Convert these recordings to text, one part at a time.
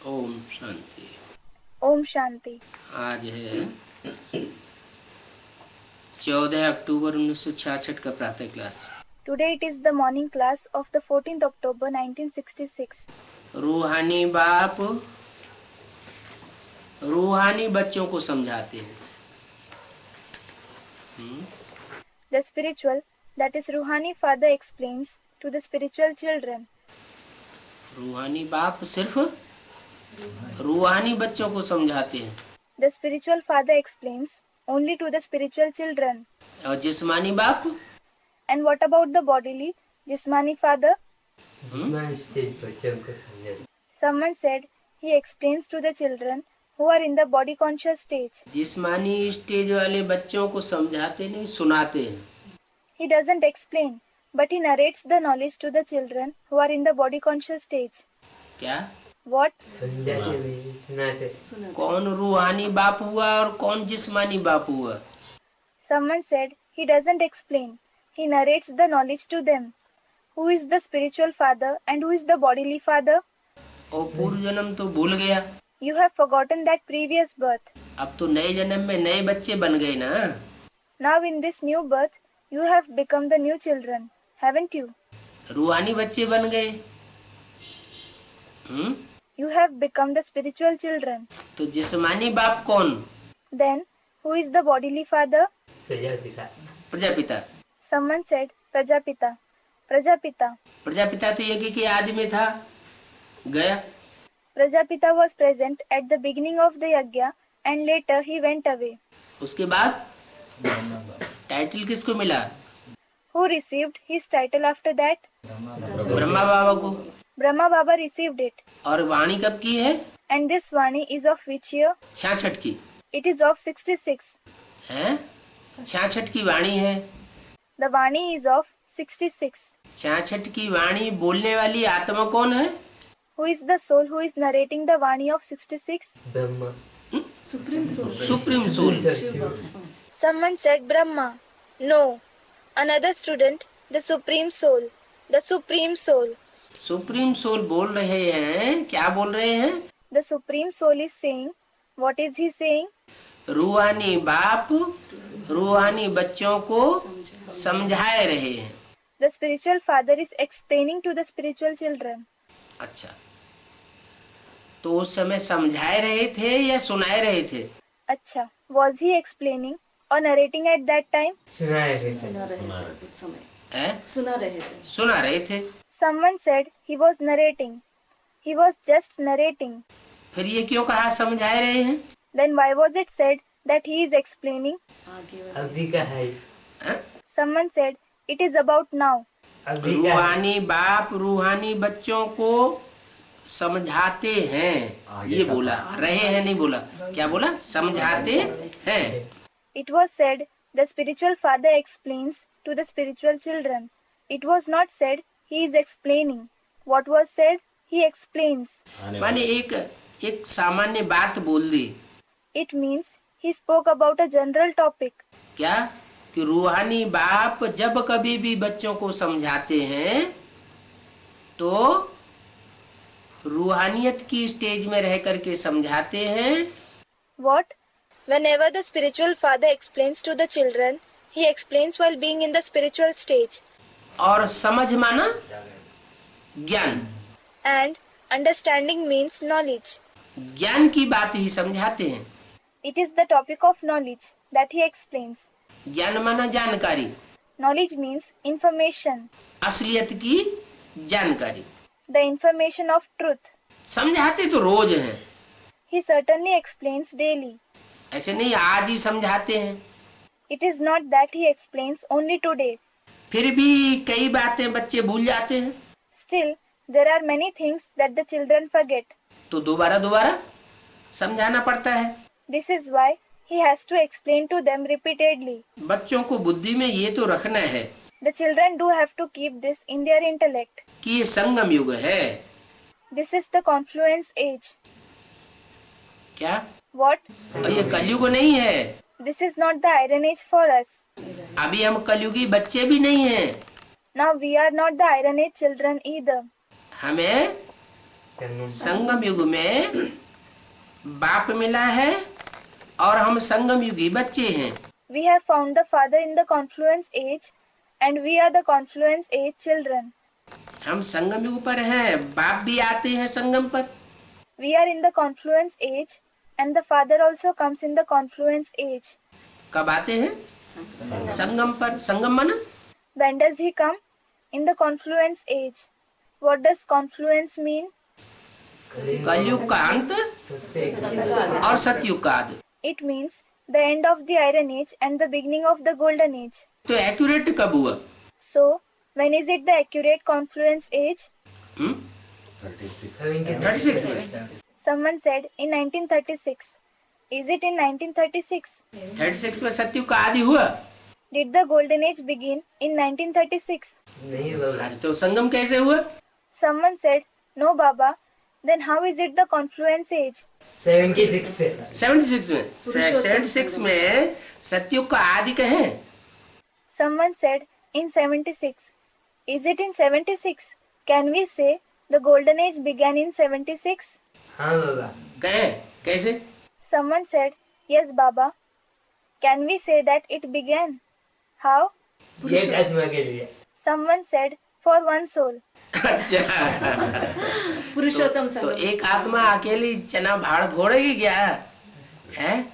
ओम शांति। ओम शांति। आज है 14 अक्टूबर 1966 का प्रातः class. Today it is the morning class of the 14th October 1966. रूहानी बाप रूहानी बच्चों को समझाते हैं। The spiritual, that is Ruhani father, explains to the spiritual children. रूहानी बाप सिर्फ रूहानी बच्चों को समझाते हैं The spiritual father explains only to the spiritual children. और जिस्मानी बाप And what about the bodily, Jismani father? Someone said he explains to the children who are in the body conscious stage. जिस्मानी स्टेज वाले बच्चों को समझाते नहीं, सुनाते हैं। He doesn't explain, but he narrates the knowledge to the children who are in the body conscious stage. क्या? What? कौन रूहानी बाप हुआ और कौन जिस्मानी बाप हुआ? Someone said he doesn't explain. He narrates the knowledge to them. Who is the spiritual father and who is the bodily father? और पूर्व जन्म तो भूल गया। You have forgotten that previous birth. अब तो नए जन्म में नए बच्चे बन गए ना। Now in this new birth, you have become the new children, haven't you? रूहानी बच्चे बन गए। You have become the spiritual children. तो जिस्मानी बाप कौन? Then, who is the bodily father? Prajapita. Someone said Prajapita. Prajapita. Prajapita तो यज्ञ के आदि में था, गया। Prajapita was present at the beginning of the yajna and later he went away. उसके बाद टाइटल किसको मिला? Who received his title after that? Brahma बाबा को। Brahma Baba received it. और वाणी कब की है? And this Vani is of which year? 66 की। It is of 66. हैं? 66 की वाणी है। The Vani is of 66. 66 की वाणी बोलने वाली आत्मा कौन है? Who is the soul who is narrating the Vani of 66? Brahma. Supreme soul. Someone said Brahma. No. Another student, the Supreme Soul. The Supreme Soul. Supreme soul बोल रहे हैं। क्या बोल रहे हैं? The Supreme Soul is saying, what is he saying? रूहानी बाप रूहानी बच्चों को समझा रहे हैं। The spiritual father is explaining to the spiritual children. अच्छा, तो उस समय समझा रहे थे या सुनाए रहे थे? अच्छा, was he explaining or narrating at that time? सुना रहे थे। Someone said he was narrating. He was just narrating. फिर ये क्यों कहा समझा रहे हैं? Then why was it said that he is explaining? अभी का है। Someone said it is about now. रूहानी बाप रूहानी बच्चों को समझाते हैं। ये बोला, रहे हैं नहीं बोला। क्या बोला? समझाते हैं। It was said the spiritual father explains to the spiritual children. It was not said he is explaining. What was said? He explains. माने एक सामान्य बात बोल दी। It means he spoke about a general topic. क्या? कि रूहानी बाप जब कभी भी बच्चों को समझाते हैं तो रूहानियत की स्टेज में रह करके समझाते हैं। What? Whenever the spiritual father explains to the children, he explains while being in the spiritual stage. और समझ माना ज्ञान। And understanding means knowledge. ज्ञान की बात ही समझाते हैं। It is the topic of knowledge that he explains. ज्ञान माना जानकारी। Knowledge means information. असलियत की जानकारी। The information of truth. समझाते तो रोज हैं। He certainly explains daily. ऐसे नहीं आज ही समझाते हैं। It is not that he explains only today. फिर भी कई बातें बच्चे भूल जाते हैं। Still, there are many things that the children forget. तो दोबारा समझाना पड़ता है। This is why he has to explain to them repeatedly. बच्चों को बुद्धि में ये तो रखना है The children do have to keep this in their intellect. कि ये संगम युग है। This is the confluence age. क्या? What? और ये कलयुग नहीं है। This is not the iron age for us. अभी हम कलयुगी बच्चे भी नहीं हैं। Now we are not the iron age children either. हमें संगम युग में बाप मिला है और हम संगम युगी बच्चे हैं। We have found the Father in the confluence age, and we are the confluence age children. हम संगम युग पर हैं, बाप भी आते हैं संगम पर। We are in the confluence age, and the Father also comes in the confluence age. कब आते हैं? संगम पर। संगम माना When does he come? In the confluence age. What does confluence mean? कलयुग का अंत और सतयुग का आदि। It means the end of the Iron Age and the beginning of the Golden Age. तो एक्यूरेट कब हुआ? So, when is it the accurate confluence age? 36 में। Someone said in 1936. Is it in 1936? 36 में सतयुग का आदि हुआ। Did the Golden Age begin in 1936? नहीं बाबा। अरे तो संगम कैसे हुआ? Someone said, no Baba. Then how is it the confluence age? 76 में। 76 में सतयुग का आदि कहें। Someone said in 76. Is it in 76? Can we say the Golden Age began in 76? हाँ बाबा। कहें कैसे? Someone said, yes Baba. Can we say that it began? How? एक आत्मा के लिए। Someone said, for one soul. अच्छा। पुरुषोत्तम तो संगम। एक आत्मा अकेली चना भाड़ फोड़ेगी क्या है?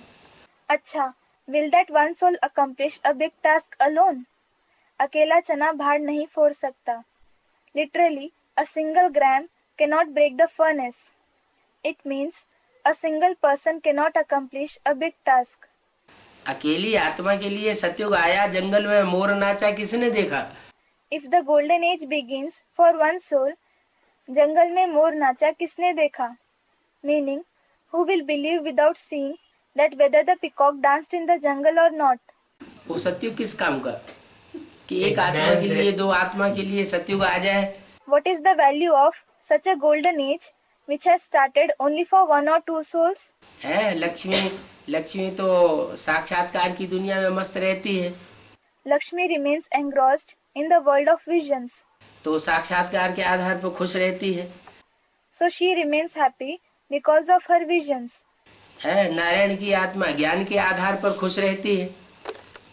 अच्छा, will that one soul accomplish a big task alone? अकेला चना भाड़ नहीं फोड़ सकता. Literally, a single gram cannot break the furnace. It means a single person cannot accomplish a big task. अकेली आत्मा के लिए सतयुग आया, जंगल में मोर नाचा, किसने देखा? If the golden age begins for one soul, जंगल में मोर नाचा किसने देखा? Meaning, who will believe without seeing that whether the peacock danced in the jungle or not? वो सतयुग किस काम का कि एक आत्मा के लिए, दो आत्मा के लिए सतयुग आ जाए? What is the value of such a golden age which has started only for one or two souls? है लक्ष्मी तो साक्षात्कार की दुनिया में मस्त रहती है। Lakshmi remains engrossed in the world of visions. तो साक्षात्कार के आधार पर खुश रहती है। So she remains happy because of her visions. है नारायण की आत्मा ज्ञान के आधार पर खुश रहती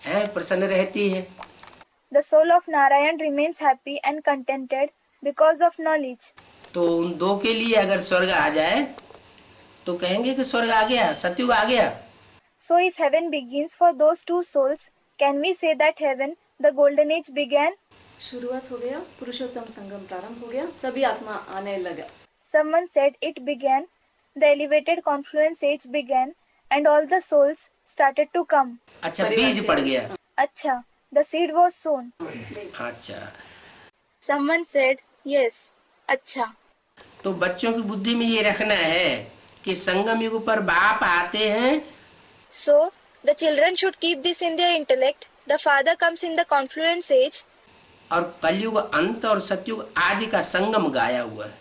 है, प्रसन्न रहती है। The soul of Narayan remains happy and contented because of knowledge. तो उन दो के लिए अगर स्वर्ग आ जाए तो कहेंगे कि स्वर्ग आ गया, सतयुग आ गया। So if heaven begins for those two souls, can we say that heaven, the golden age began? शुरुआत हो गया, पुरुषोत्तम संगम प्रारंभ हो गया, सभी आत्मा आने लगा। Someone said it began, the elevated confluence age began, and all the souls started to come. अच्छा, बीज पड़ गया। अच्छा, the seed was sown. अच्छा, Someone said, yes. अच्छा, तो बच्चों की बुद्धि में ये रखना है कि संगम युग पर बाप आते हैं। So the children should keep this in their intellect. The father comes in the confluence age, और कलयुग अंत और सतयुग आदि का संगम गाया हुआ है।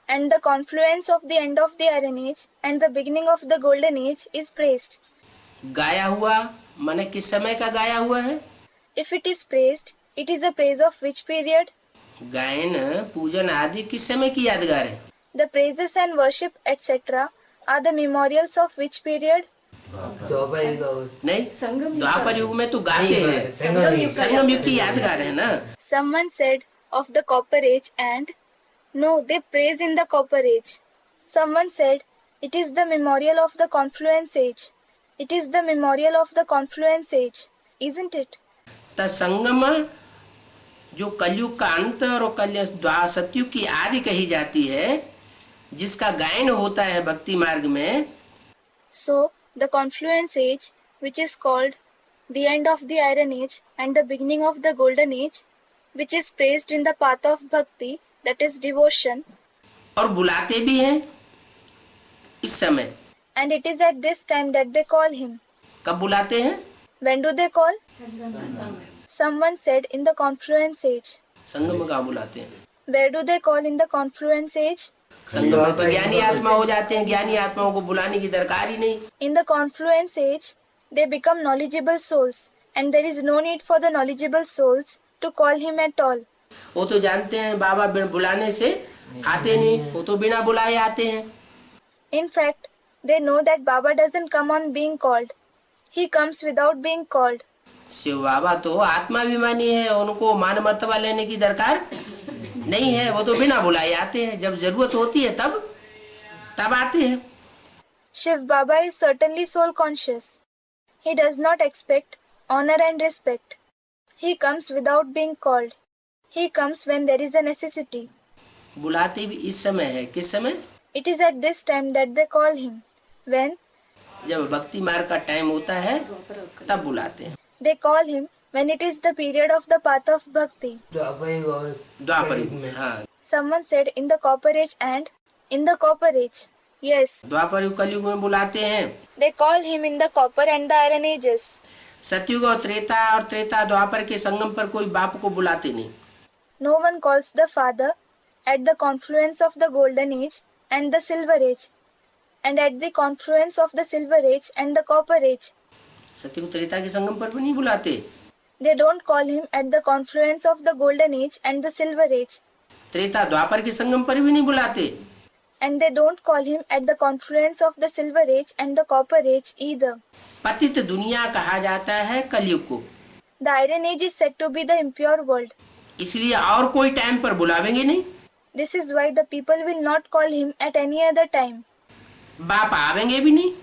and the confluence of the end of the iron age and the beginning of the golden age is praised. गाया हुआ माने किस समय का गाया हुआ है? If it is praised, it is a praise of which period? गायन पूजन आदि किस समय की यादगार है? The praises and worship etc. are the memorials of which period? नहीं, संगम द्वापर युग में तो गाते हैं, संगम युग की यादगार है ना। Someone said of the copper age and no, they praise in the copper age. Someone said it is the memorial of the confluence age. It is the memorial of the confluence age, isn't it? तो संगम जो कलयुग का अंत और सतयुग की आदि कही जाती है, जिसका गायन होता है भक्ति मार्ग में। So the confluence age, which is called the end of the iron age and the beginning of the golden age, which is praised in the path of bhakti, that is devotion. और बुलाते भी हैं इस समय। And it is at this time that they call him. कब बुलाते हैं? When do they call? Someone said in the confluence age. संगम का बुलाते हैं। Where do they call in the confluence age? संगम में तो ज्ञानी आत्मा हो जाते हैं, ज्ञानी आत्माओं को बुलाने की दरकार ही नहीं। In the confluence age, they become knowledgeable souls, and there is no need for the knowledgeable souls to call him at all. वो तो जानते हैं बाबा बिन बुलाने से आते नहीं, वो तो बिना बुलाए आते हैं। In fact, they know that Baba doesn't come on being called. He comes without being called. Shiv बाबा तो आत्माभिमानी है, उनको मान मर्तबा लेने की दरकार नहीं है, वो तो बिना बुलाए आते हैं, जब जरूरत होती है तब आते हैं। Shiv Baba is certainly soul conscious. He does not expect honor and respect. He comes without being called. He comes when there is a necessity. बुलाते भी इस समय है, किस समय? It is at this time that they call him. When जब भक्ति मार्ग का टाइम होता है तब बुलाते हैं। they call him, when it is the period of the path of bhakti. द्वापर युग में, हाँ। Someone said in the copper age and in the copper age. Yes, द्वापर युग कलयुग में बुलाते हैं। they call him in the copper and the iron ages. सतयुग और त्रेता द्वापर के संगम पर कोई बाप को बुलाते नहीं। No one calls the Father at the confluence of the golden age and the silver age, and at the confluence of the silver age and the copper age. सतयुग त्रेता के संगम पर भी नहीं बुलाते। They don't call him at the confluence of the golden age and the silver age, Treta द्वापर के संगम पर भी नहीं बुलाते। and they don't call him at the confluence of the silver age and the copper age either. पतित दुनिया कहा जाता है कलयुग को। The iron age is said to be the impure world. इसलिए और कोई टाइम पर बुलावेंगे नहीं। This is why the people will not call him at any other time. बाप आवेंगे भी नहीं।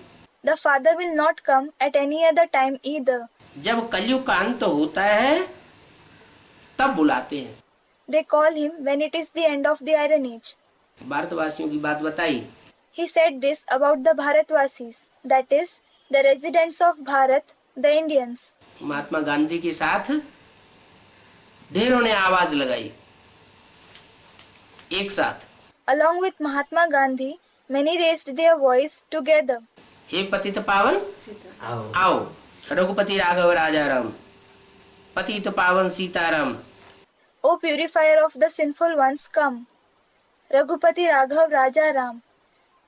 The Father will not come at any other time either. जब कलयुग का अंत होता है तब बुलाते हैं। They call him when it is the end of the iron age. भारतवासियों की बात बताई। He said this about the Bharatvasis, that is, the residents of Bharat, the Indians. Mahatma Gandhi के साथ ढेरों ने आवाज लगाई एक साथ। Along with Mahatma Gandhi, many raised their voice together. हे पतित पावन आओ, रघुपति राघव राजा राम, पतित पावन Sitaram. O purifier of the sinful ones, come. Raghupati Raghav Raja Ram,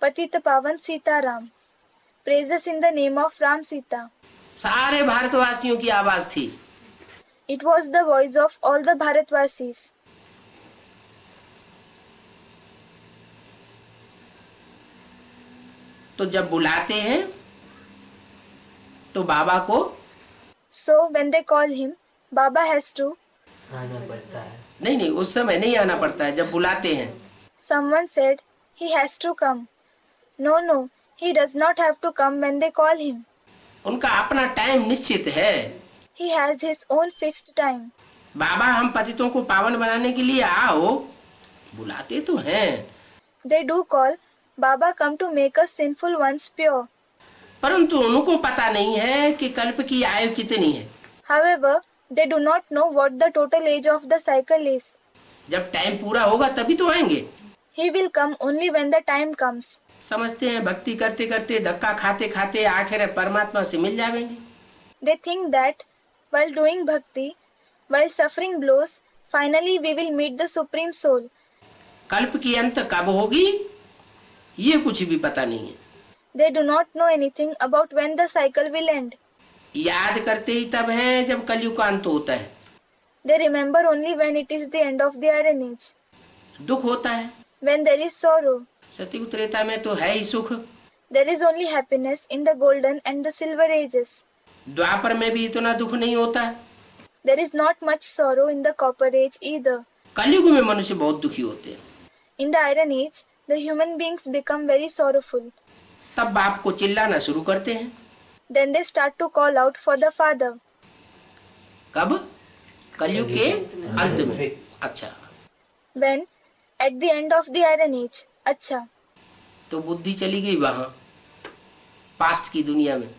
Patita Pavan Sita Ram. Praises in the name of Ram Sita. सारे भारतवासियों की आवाज थी। It was the voice of all the Bharatvasis. तो जब बुलाते हैं तो बाबा को So when they call him, Baba has to. आना पड़ता है। नहीं, उस समय नहीं आना पड़ता है, जब बुलाते हैं। Someone said he has to come. No, he does not have to come when they call him. उनका अपना टाइम निश्चित है। He has his own fixed time. बाबा हम पतितों को पावन बनाने के लिए आओ, बुलाते तो हैं। They do call, Baba come to make us sinful ones pure. परंतु उनको पता नहीं है कि कल्प की आयु कितनी है। However, they do not know what the total age of the cycle is. जब टाइम पूरा होगा तभी तो आएंगे। He will come only when the time comes. समझते हैं भक्ति करते करते धक्का खाते खाते आखिर परमात्मा से मिल जाएंगे। They think that while doing bhakti, while suffering blows, finally we will meet the Supreme Soul. कल्प की अंत कब होगी ये कुछ भी पता नहीं है। They do not know anything about when the cycle will end. याद करते ही तब है जब कलयुग का अंत होता है। They remember only when it is the end of the iron age. दुख होता है। When there is sorrow, सतयुग त्रेता में तो है ही सुख। there is only happiness in the golden and the silver ages. द्वापर में भी इतना दुख नहीं होता। There is not much sorrow in the copper age either. कलयुग में मनुष्य बहुत दुखी होते हैं। In the iron age, the human beings become very sorrowful. तब बाप को चिल्लाना शुरू करते हैं। Then they start to call out for the Father. कब? कलयुग के अंत में। अच्छा, When? At the end of the iron age. अच्छा. तो बुद्धि चली गई वहां पास्ट की दुनिया में।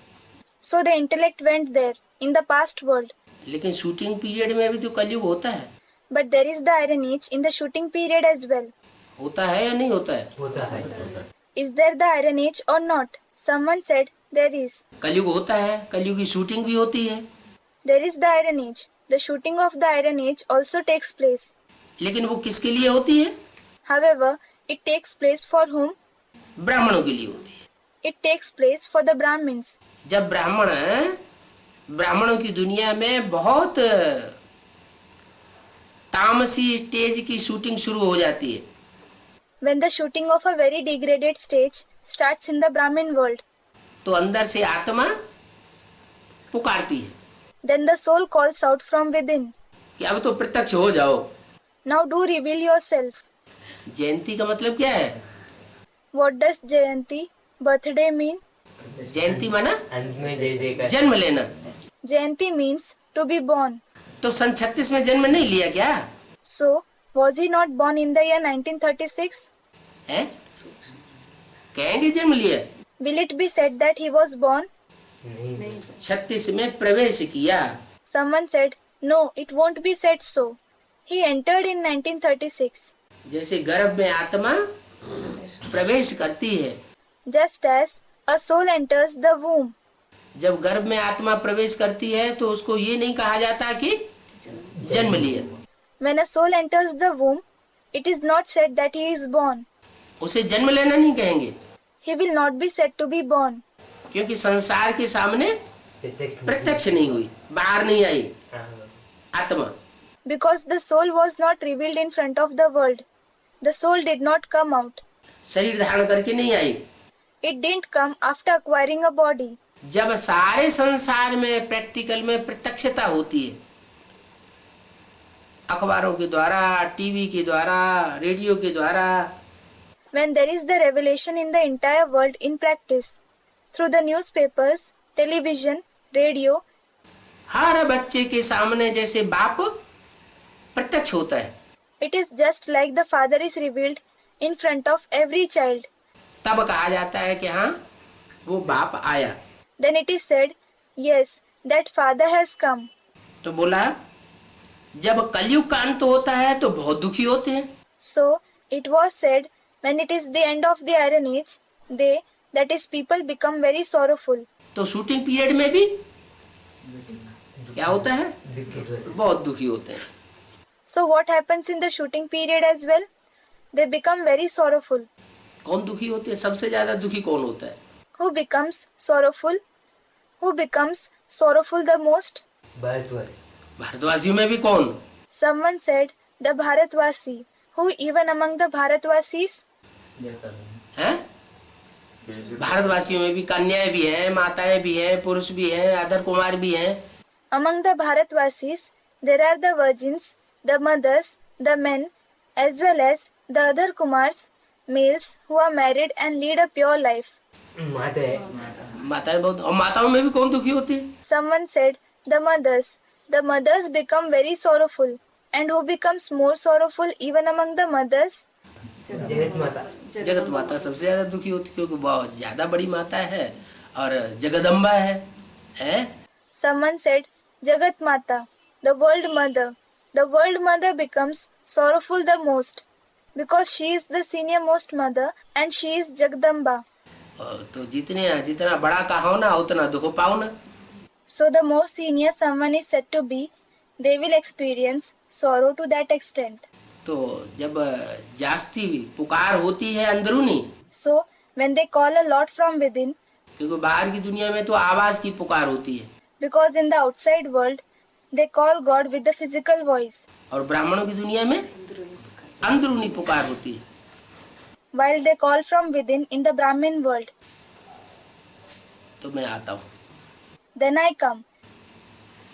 So the intellect went there, in the past world. लेकिन शूटिंग पीरियड में भी तो कलयुग होता है। But there is the iron age in the shooting period as well. होता है या नहीं होता है? होता है। Is there the iron age or not? Someone said there is. कलयुग होता है, कलयुग की शूटिंग भी होती है। There is the iron age. The shooting of the iron age also takes place. लेकिन वो किसके लिए होती है? However, it takes place for whom? ब्राह्मणों के लिए होती है। It takes place for the Brahmins. जब ब्राह्मणों की दुनिया में बहुत तामसी स्टेज की शूटिंग शुरू हो जाती है। when the shooting of a very degraded stage starts in the Brahmin world, तो अंदर से आत्मा पुकारती है then the soul calls out from within, कि अब तो प्रत्यक्ष हो जाओ। now do reveal yourself. जयंती का मतलब क्या है? What does Jayanti, birthday mean? जयंती माना अंत में जय देकर जन्म लेना। Jayanti means to be born. तो सन 36 में जन्म नहीं लिया क्या So, was he not born in the year 1936? है? कहेंगे जन्म लिया। Will it be said that he was born? नहीं 36 में प्रवेश किया। Someone said, no, it won't be said so. He entered in 1936. जैसे गर्भ में आत्मा प्रवेश करती है, Just as a soul enters the womb. जब गर्भ में आत्मा प्रवेश करती है तो उसको ये नहीं कहा जाता कि जन्म लिया। When a soul enters the womb, it is not said that he is born. उसे जन्म लेना नहीं कहेंगे, He will not be said to be born. क्योंकि संसार के सामने प्रत्यक्ष नहीं हुई, बाहर नहीं आई आत्मा। Because the soul was not revealed in front of the world. The soul did not come out. शरीर धारण करके नहीं आई। It didn't come after acquiring a body. जब सारे संसार में प्रैक्टिकल में प्रत्यक्षता होती है, अखबारों के द्वारा, टीवी के द्वारा, रेडियो के द्वारा, When there is the revelation in the entire world in practice, through the newspapers, television, radio, हर बच्चे के सामने जैसे बाप प्रत्यक्ष होता है, it is just like the Father is revealed in front of every child. तब कहा जाता है कि हाँ वो बाप आया। Then it is said, yes, that Father has come. तो बोला जब कलयुग का अंत होता है तो बहुत दुखी होते हैं। So it was said, when it is the end of the Iron Age, they, that is people, become very sorrowful. तो शूटिंग पीरियड में भी क्या होता है? बहुत दुखी होते हैं। So what happens in the shooting period as well? They become very sorrowful. कौन दुखी होते हैं? सबसे ज्यादा दुखी कौन होता है? Who becomes sorrowful? Who becomes sorrowful the most? भारतवासियों में भी कौन? Someone said, the Bharatvasi. Who even among the Bharatvasis? हैं? भारतवासियों में भी कन्याएं भी हैं, माताएं भी हैं, पुरुष भी हैं, अदर कुमार भी हैं। Among the Bharatvasis, there are the virgins, the mothers, the men, as well as the other Kumars, males who are married and lead a pure life. माताएं बहुत, और माताओं में भी कौन दुखी होती है? Someone said, the mothers. The mothers become very sorrowful. And who becomes more sorrowful even among the mothers? जगत माता सबसे ज्यादा दुखी होती है, क्योंकि बहुत ज्यादा बड़ी माता है और जगदम्बा है? Someone said, Jagat Mata, the world mother. The world mother becomes sorrowful the most because she is the senior most mother and she is Jagdamba. तो जितना बड़ा कहो ना उतना दुख पाओ ना। So the more senior someone is said to be, they will experience sorrow to that extent. तो जब जास्ती पुकार होती है अंदरूनी, So when they call a lot from within, क्योंकि बाहर की दुनिया में तो आवाज की पुकार होती है, because in the outside world they call God with the physical voice, और ब्राह्मणों की दुनिया में अंदरूनी पुकार होती है। while they call from within in the Brahmin world. तो मैं आता हूँ, Then I come.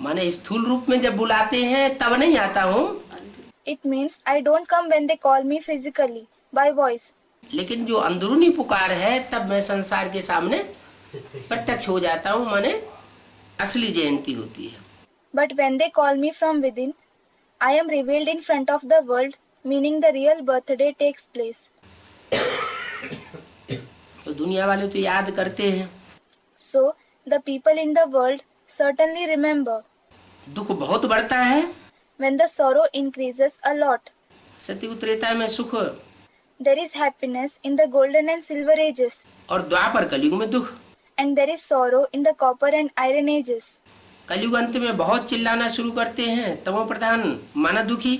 माने स्थूल रूप में जब बुलाते हैं तब नहीं आता हूँ, It means I don't come when they call me physically, by voice. लेकिन जो अंदरूनी पुकार है तब मैं संसार के सामने प्रत्यक्ष हो जाता हूँ, माने असली जयंती होती है। But when they call me from within, I am revealed in front of the world, meaning the real birthday takes place. तो दुनिया वाले तो याद करते हैं, So the people in the world certainly remember. दुख बहुत बढ़ता है, When the sorrow increases a lot, सतयुग त्रेता में सुख there is happiness in the golden and silver ages, और द्वापर कलयुग में दुख। and there is sorrow in the copper and iron ages. कलयुग अंत में बहुत चिल्लाना शुरू करते हैं, तमो प्रधान माना दुखी।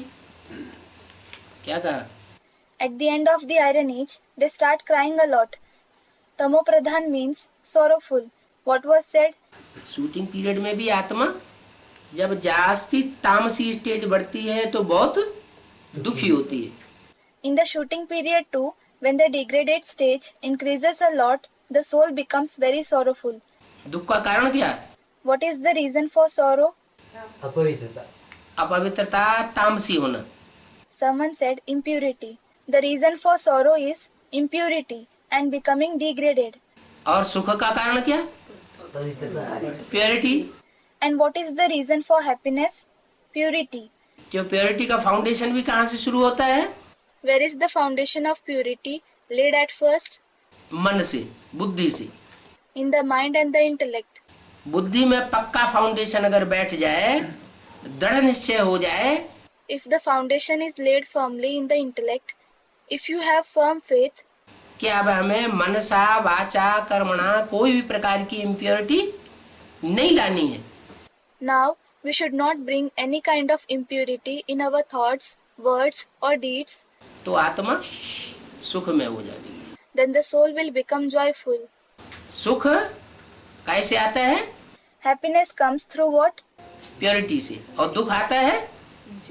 क्या कहा? At the end of the iron age, they start crying a lot. Tamo pradhan means sorrowful. What was said? Shooting period में भी आत्मा जब जास्ती तामसी स्टेज बढ़ती है तो बहुत दुखी होती है। In the shooting period too, when the degraded stage increases a lot, the soul becomes very sorrowful. दुख का कारण क्या? What is the reason for sorrow? अपवित्रता। अपवित्रता, तामसी होना। Someone said impurity. The reason for sorrow is impurity and becoming degraded. और सुख का कारण क्या? पवित्रता। Purity. And what is the reason for happiness? Purity. जो प्योरिटी का फाउंडेशन भी कहाँ से शुरू होता है? Where is the foundation of purity laid at first? मन से, बुद्धि से। In the mind and the intellect. बुद्धि में पक्का फाउंडेशन अगर बैठ जाए, दृढ़ निश्चय हो जाए, If the foundation is laid firmly in the intellect, if you have firm faith, कि अब हमें मनसा वाचा कर्मणा कोई भी प्रकार की इम्प्योरिटी नहीं लानी है, now we should not bring any kind of impurity in our thoughts, words or deeds, तो आत्मा सुख में हो जाएगी। then the soul will become joyful. सुख कैसे आता है? Happiness comes through what? Purity से, और दुख आता है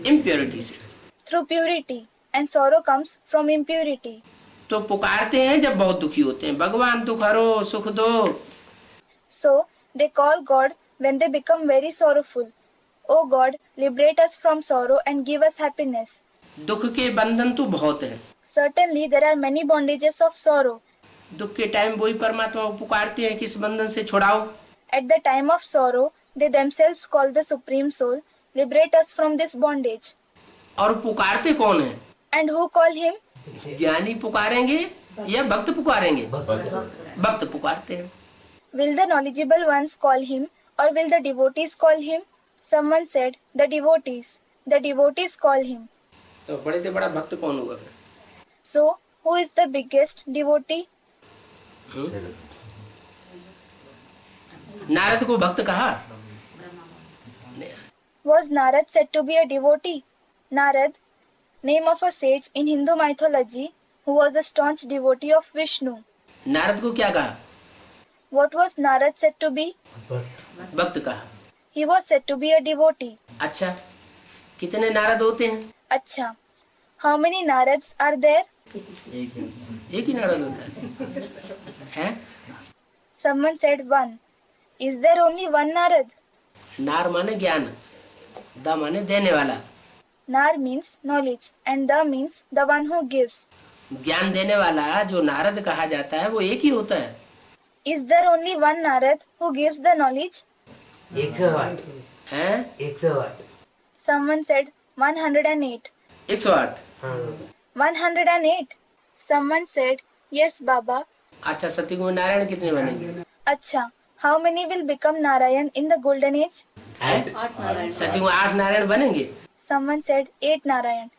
इम्प्योरिटी से। Through purity. And sorrow comes from impurity. तो पुकारते हैं जब बहुत दुखी होते हैं, भगवान दुख हरो, सुख दो। So they call God when they become very sorrowful. Oh God, liberate us from sorrow and give us happiness. दुख के बंधन तो बहुत है। Certainly there are many bondages of sorrow. दुख के टाइम वही परमात्मा को पुकारते हैं कि इस बंधन से छुड़ाओ। At the time of sorrow, they themselves call the Supreme Soul, liberate us from this bondage. और पुकारते कौन है? And who call him? ज्ञानी पुकारेंगे या भक्त पुकारेंगे? भक्त पुकारते हैं। Will the knowledgeable ones call him or will the devotees call him? Someone said, the devotees. The devotees call him. तो बड़े से बड़ा भक्त कौन हुआ? So, who is the biggest devotee? Narad को भक्त कहा? Was Narad said to be a devotee? Narad, name of a sage in Hindu mythology who was a staunch devotee of Vishnu. Narad को क्या कहा? What was Narad said to be? भक्त कहा। He was said to be a devotee. अच्छा, कितने नारद होते हैं? Acha. How many Narads are there? एक ही नारद होता है? Someone said one. Is there only one Narad? नार माने ज्ञान, द माने देने वाला। Nar means knowledge and the means the one who gives. ज्ञान देने वाला जो नारद कहा जाता है वो एक ही होता है। Is there only one Narad who gives the knowledge? 108। हैं? 108। Someone said 108. 108। हाँ। 108. Someone said, yes, Baba. अच्छा, सतयुग में नारायण कितने बनेंगे? Acha. How many will become Narayan in the golden age? हैं? 8 नारायण। सतयुग में 8 नारायण बनेंगे। Someone said 8 Narayan.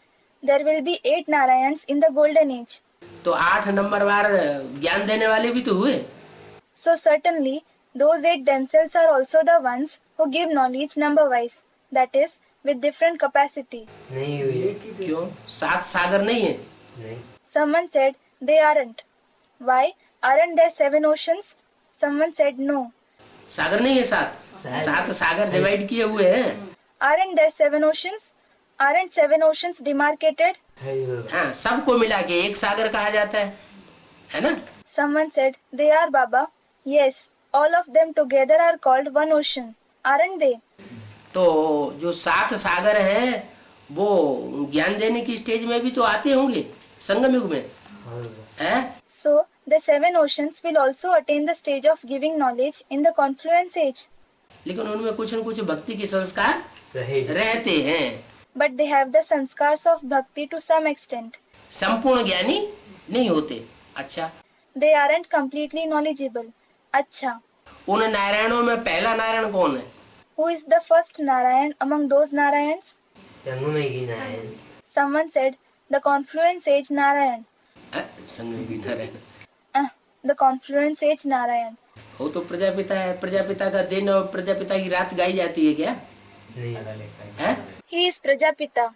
There will be 8 Narayans in the golden age. तो 8 नंबर बार ज्ञान देने वाले भी तो हुए। So certainly, those 8 themselves are also the ones who give knowledge number wise. That is, with different capacity. नहीं हुई। क्यों? 7 सागर नहीं है? नहीं। Someone said they aren't. Why? Aren't there 7 oceans? Someone said no. सागर नहीं है 7 सागर डिवाइड किए हुए हैं। Aren't there 7 oceans? Aren't 7 oceans demarcated? हाँ, सबको मिला के एक सागर कहा जाता है ना? Someone said they are, Baba. Yes, all of them together are called one ocean. Aren't they? तो जो 7 सागर हैं वो ज्ञान देने की स्टेज में भी तो आते होंगे संगम युग में, हैं? So the 7 oceans will also attain the stage of giving knowledge in the confluence age. लेकिन उनमें कुछ न कुछ भक्ति के संस्कार रहेगा। रहते हैं। But they have the sanskars of bhakti to some extent. संपूर्ण ज्ञानी नहीं होते। अच्छा, They aren't completely knowledgeable. Acha. उन नारायणों में पहला नारायण कौन है? Who is the first Narayan among those Narayans? संगम में ही Narayan. Someone said the confluence age Narayan. संगम की Narayan The confluence age Narayan. वो तो प्रजापिता है। प्रजापिता का दिन और प्रजापिता की रात गाई जाती है क्या? नहीं। है? He is Prajapita.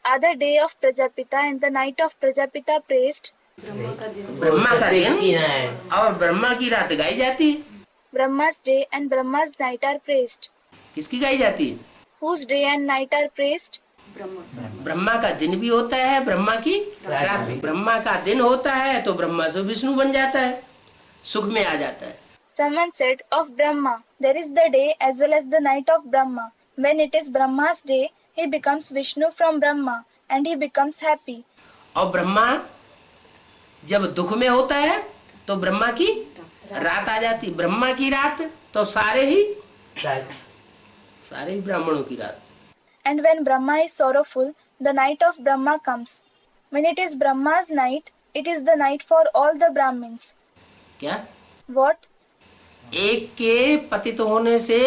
Other day of Prajapita and the night of Prajapita praised. Brahma का दिन। ब्रह्मा का दिन की नारायण। और ब्रह्मा की रात गाई जाती है। Brahma's day and Brahma's night are praised. किसकी गाई जाती है? Whose day and night are praised? Brahma Brahma का दिन भी होता है, ब्रह्मा की रात भी। ब्रह्मा का दिन होता है तो ब्रह्मा से विष्णु बन जाता है, सुख में आ जाता है। Someone said of Brahma, there is the day as well as the night of Brahma. When it is Brahma's day, he becomes Vishnu from Brahma and he becomes happy. और ब्रह्मा जब दुख में होता है तो ब्रह्मा की रात आ जाती, ब्रह्मा की रात तो सारे ही ब्राह्मणों की रात। And when Brahma is sorrowful, the night of Brahma comes. When it is Brahma's night, it is the night for all the Brahmins. क्या? What? एक के पतित होने से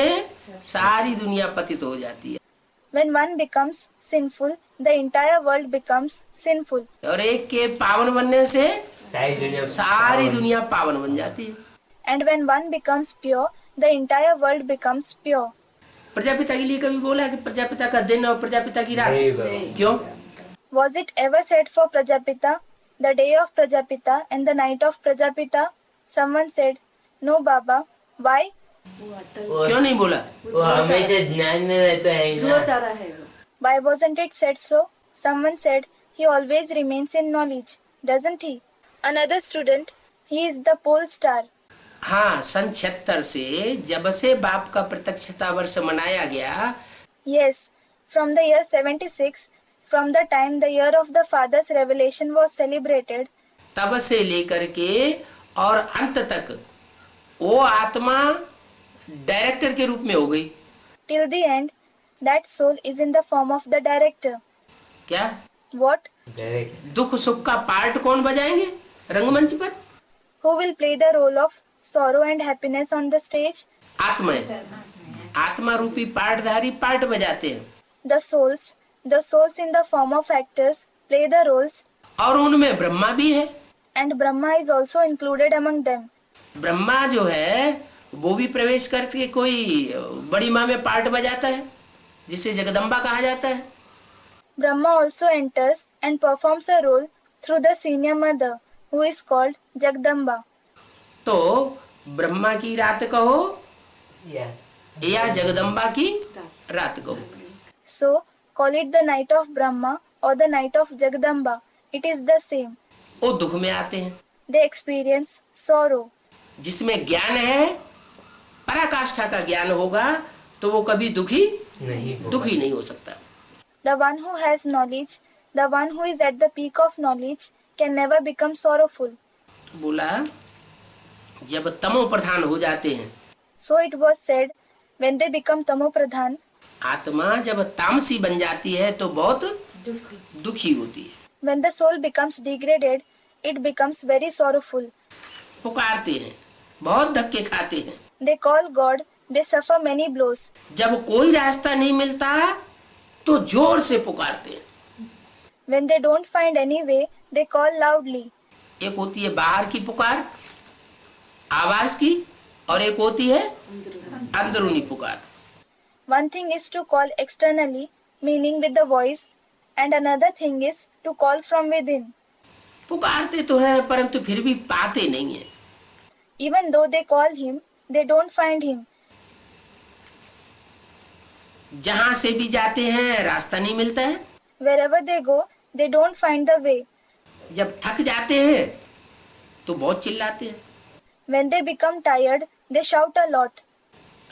सारी दुनिया पतित हो जाती है। When one becomes sinful, the entire world becomes sinful. और एक के पावन बनने से सारी दुनिया पावन बन जाती है। And when one becomes pure, the entire world becomes pure. Prajapita के लिए कभी बोला कि प्रजापिता का दिन और प्रजापिता की रात? क्यों? Was it ever said for Prajapita, the day of Prajapita and the night of Prajapita? Someone said, no Baba. Why? वो अटल क्यों नहीं बोला? वो हमेशा ज्ञान में रहता है ध्रुव ना। तारा है वो। Why wasn't it said so? Someone said, he always remains in knowledge, doesn't he? Another student, he is the pole star. हाँ, सन 76 से जब से बाप का प्रत्यक्षता वर्ष मनाया गया, Yes, from the year 76, from the time the year of the Father's revelation was celebrated, तब से लेकर के और अंत तक वो आत्मा डायरेक्टर के रूप में हो गई। till the end, that soul is in the form of the director. क्या? What? डायरेक्ट दुख सुख का पार्ट कौन बजाएंगे रंगमंच पर? Who will play the role of sorrow and happiness on the stage? आत्मा है। आत्मा रूपी पार्टधारी पार्ट बजाते हैं The souls in the form of actors play the roles, और उनमें ब्रह्मा भी है। and Brahma is also included among them. Brahma जो है वो भी प्रवेश करके कोई बड़ी माँ में पार्ट बजाता है जिसे जगदम्बा कहा जाता है। Brahma also enters and performs a role through the senior mother, who is called Jagdamba. तो ब्रह्मा की रात कहो या या जगदम्बा की रात कहो। So, call it the night of Brahma or the night of Jagdamba. It is the same. वो दुख में आते हैं। They experience sorrow. जिसमें ज्ञान है, पराकाष्ठा का ज्ञान होगा तो वो कभी दुखी नहीं हो सकता। The one who has knowledge, the one who is at the peak of knowledge, can never become sorrowful. बोला जब तमो प्रधान हो जाते हैं, So it was said, when they become tamopradhan, आत्मा जब तामसी बन जाती है तो बहुत दुखी होती है। when the soul becomes degraded, it becomes very sorrowful. पुकारते हैं, बहुत धक्के खाते हैं। They call God, they suffer many blows. जब कोई रास्ता नहीं मिलता तो जोर से पुकारते हैं। When they don't find any way, they call loudly. एक होती है बाहर की पुकार, आवाज की, और एक होती है अंदरूनी पुकार। One thing is to call externally, meaning with the voice, and another thing is to call from within. पुकारते तो है परंतु फिर भी पाते नहीं है। Even though they call him, they don't find him. जहां से भी जाते हैं रास्ता नहीं मिलता है। Wherever they go, they don't find the way. जब थक जाते हैं तो बहुत चिल्लाते हैं, When they become tired, they shout a lot.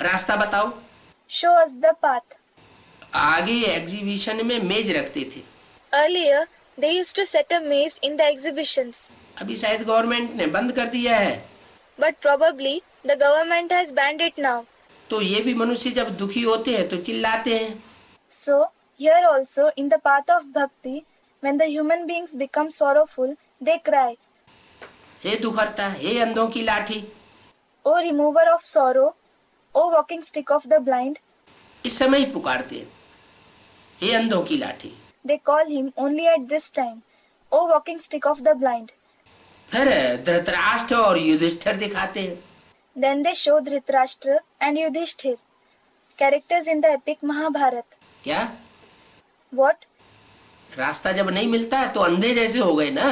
रास्ता बताओ। Show us the path. आगे एग्जीबिशन में मेज रखते थे, Earlier, they used to set a maze in the exhibitions. अभी शायद गवर्नमेंट ने बंद कर दिया है। But probably, the government has banned it now. तो ये भी मनुष्य जब दुखी होते हैं तो चिल्लाते हैं। So, here also, in the path of bhakti, when the human beings become sorrowful, they cry, हे दुखहर्ता, हे अंधों की लाठी। O remover of sorrow, O walking stick of the blind. इस समय ही पुकारते हैं, हे अंधों की लाठी। They call him only at this time, O walking stick of the blind. फिर धृतराष्ट्र और युधिष्ठिर दिखाते हैं। Then they show Dhritarashtra and Yudhishthir, characters in the epic Mahabharata. क्या? What? रास्ता जब नहीं मिलता है तो अंधे जैसे हो गए ना।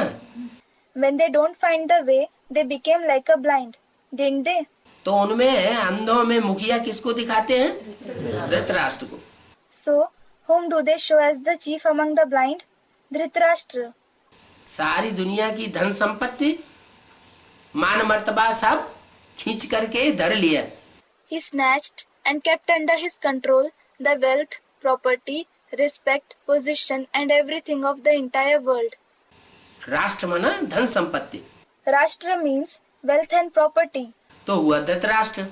When they don't find the way, they became like a blind, didn't they? तो उनमें अंधों में मुखिया किसको दिखाते हैं? धृतराष्ट्र को। So, Whom do they show as the chief among the blind? Dhritarashtra. सारी दुनिया की धन संपत्ति मान मर्तबा सब खींच करके धर लिया। He snatched and kept under his control the wealth, property, respect, position and everything of the entire world. राष्ट्र माना धन संपत्ति, Rashtra means wealth and property. तो हुआ Dhritarashtra.